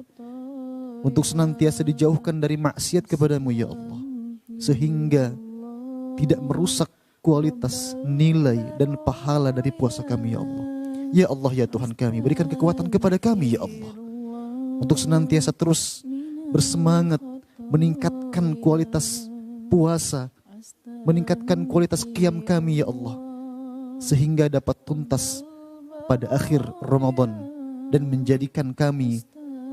untuk senantiasa dijauhkan dari maksiat kepadamu ya Allah, sehingga tidak merusak kualitas, nilai dan pahala dari puasa kami ya Allah. Ya Allah, ya Tuhan kami, berikan kekuatan kepada kami ya Allah, untuk senantiasa terus bersemangat meningkatkan kualitas puasa, meningkatkan kualitas qiyam kami ya Allah, sehingga dapat tuntas pada akhir Ramadan dan menjadikan kami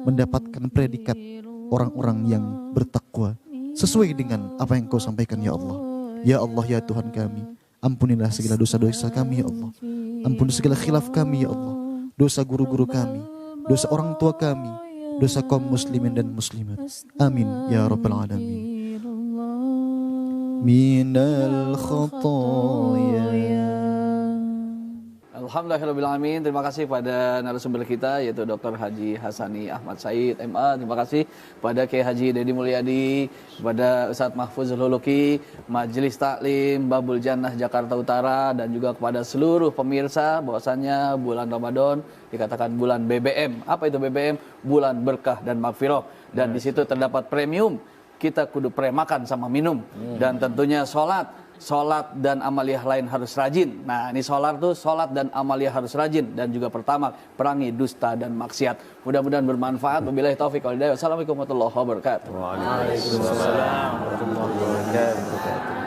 mendapatkan predikat orang-orang yang bertakwa sesuai dengan apa yang Kau sampaikan ya Allah. Ya Allah, ya Tuhan kami, ampunilah segala dosa-dosa kami ya Allah. Ampuni segala khilaf kami ya Allah. dosa guru-guru kami, dosa orang tua kami, dosa kaum muslimin dan muslimat. Amin ya rabbal alamin. Minal khotoya. Alhamdulillahirrahmanirrahim. Terima kasih pada narasumber kita yaitu Dr. Haji Hasani Ahmad Said MA. Terima kasih pada Kiai Haji Dedi Mulyadi, kepada Ustadz Mahfuzul Huluki, Majelis Taklim Babul Jannah Jakarta Utara, dan juga kepada seluruh pemirsa bahwasannya bulan Ramadan dikatakan bulan BBM. Apa itu BBM? Bulan berkah dan magfirah. Dan di situ terdapat premium. Kita kudu premakan sama minum. Dan tentunya sholat dan amaliyah lain harus rajin. Nah, ini sholat dan amaliyah harus rajin. Dan juga pertama, perangi dusta dan maksiat. Mudah-mudahan bermanfaat. Wabillahi taufiq wal hidayah. Wassalamualaikum warahmatullahi wabarakatuh. Waalaikumsalam warahmatullahi wabarakatuh.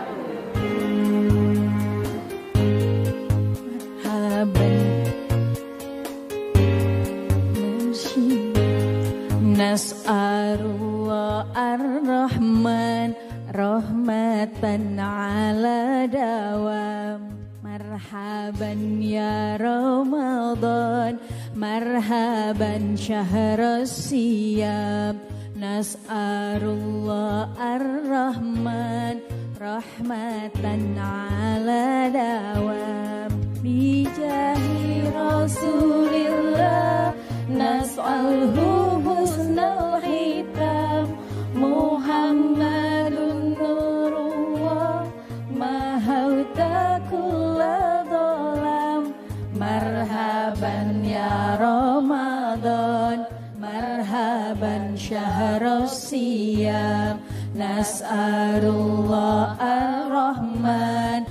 Nas'alullah ar-Rahman rahmatan ala dawam. Marhaban ya Ramadan, marhaban syahrus siyam. Nas'alullah ar-Rahman rahmatan ala dawam. Bijahi Rasulillah nas'alhu husnal hitam. Muhammadun nurullah mahauta kulla dhalam. Marhaban ya Ramadan, marhaban syahrus siyam. Nas'alullah ar-Rahman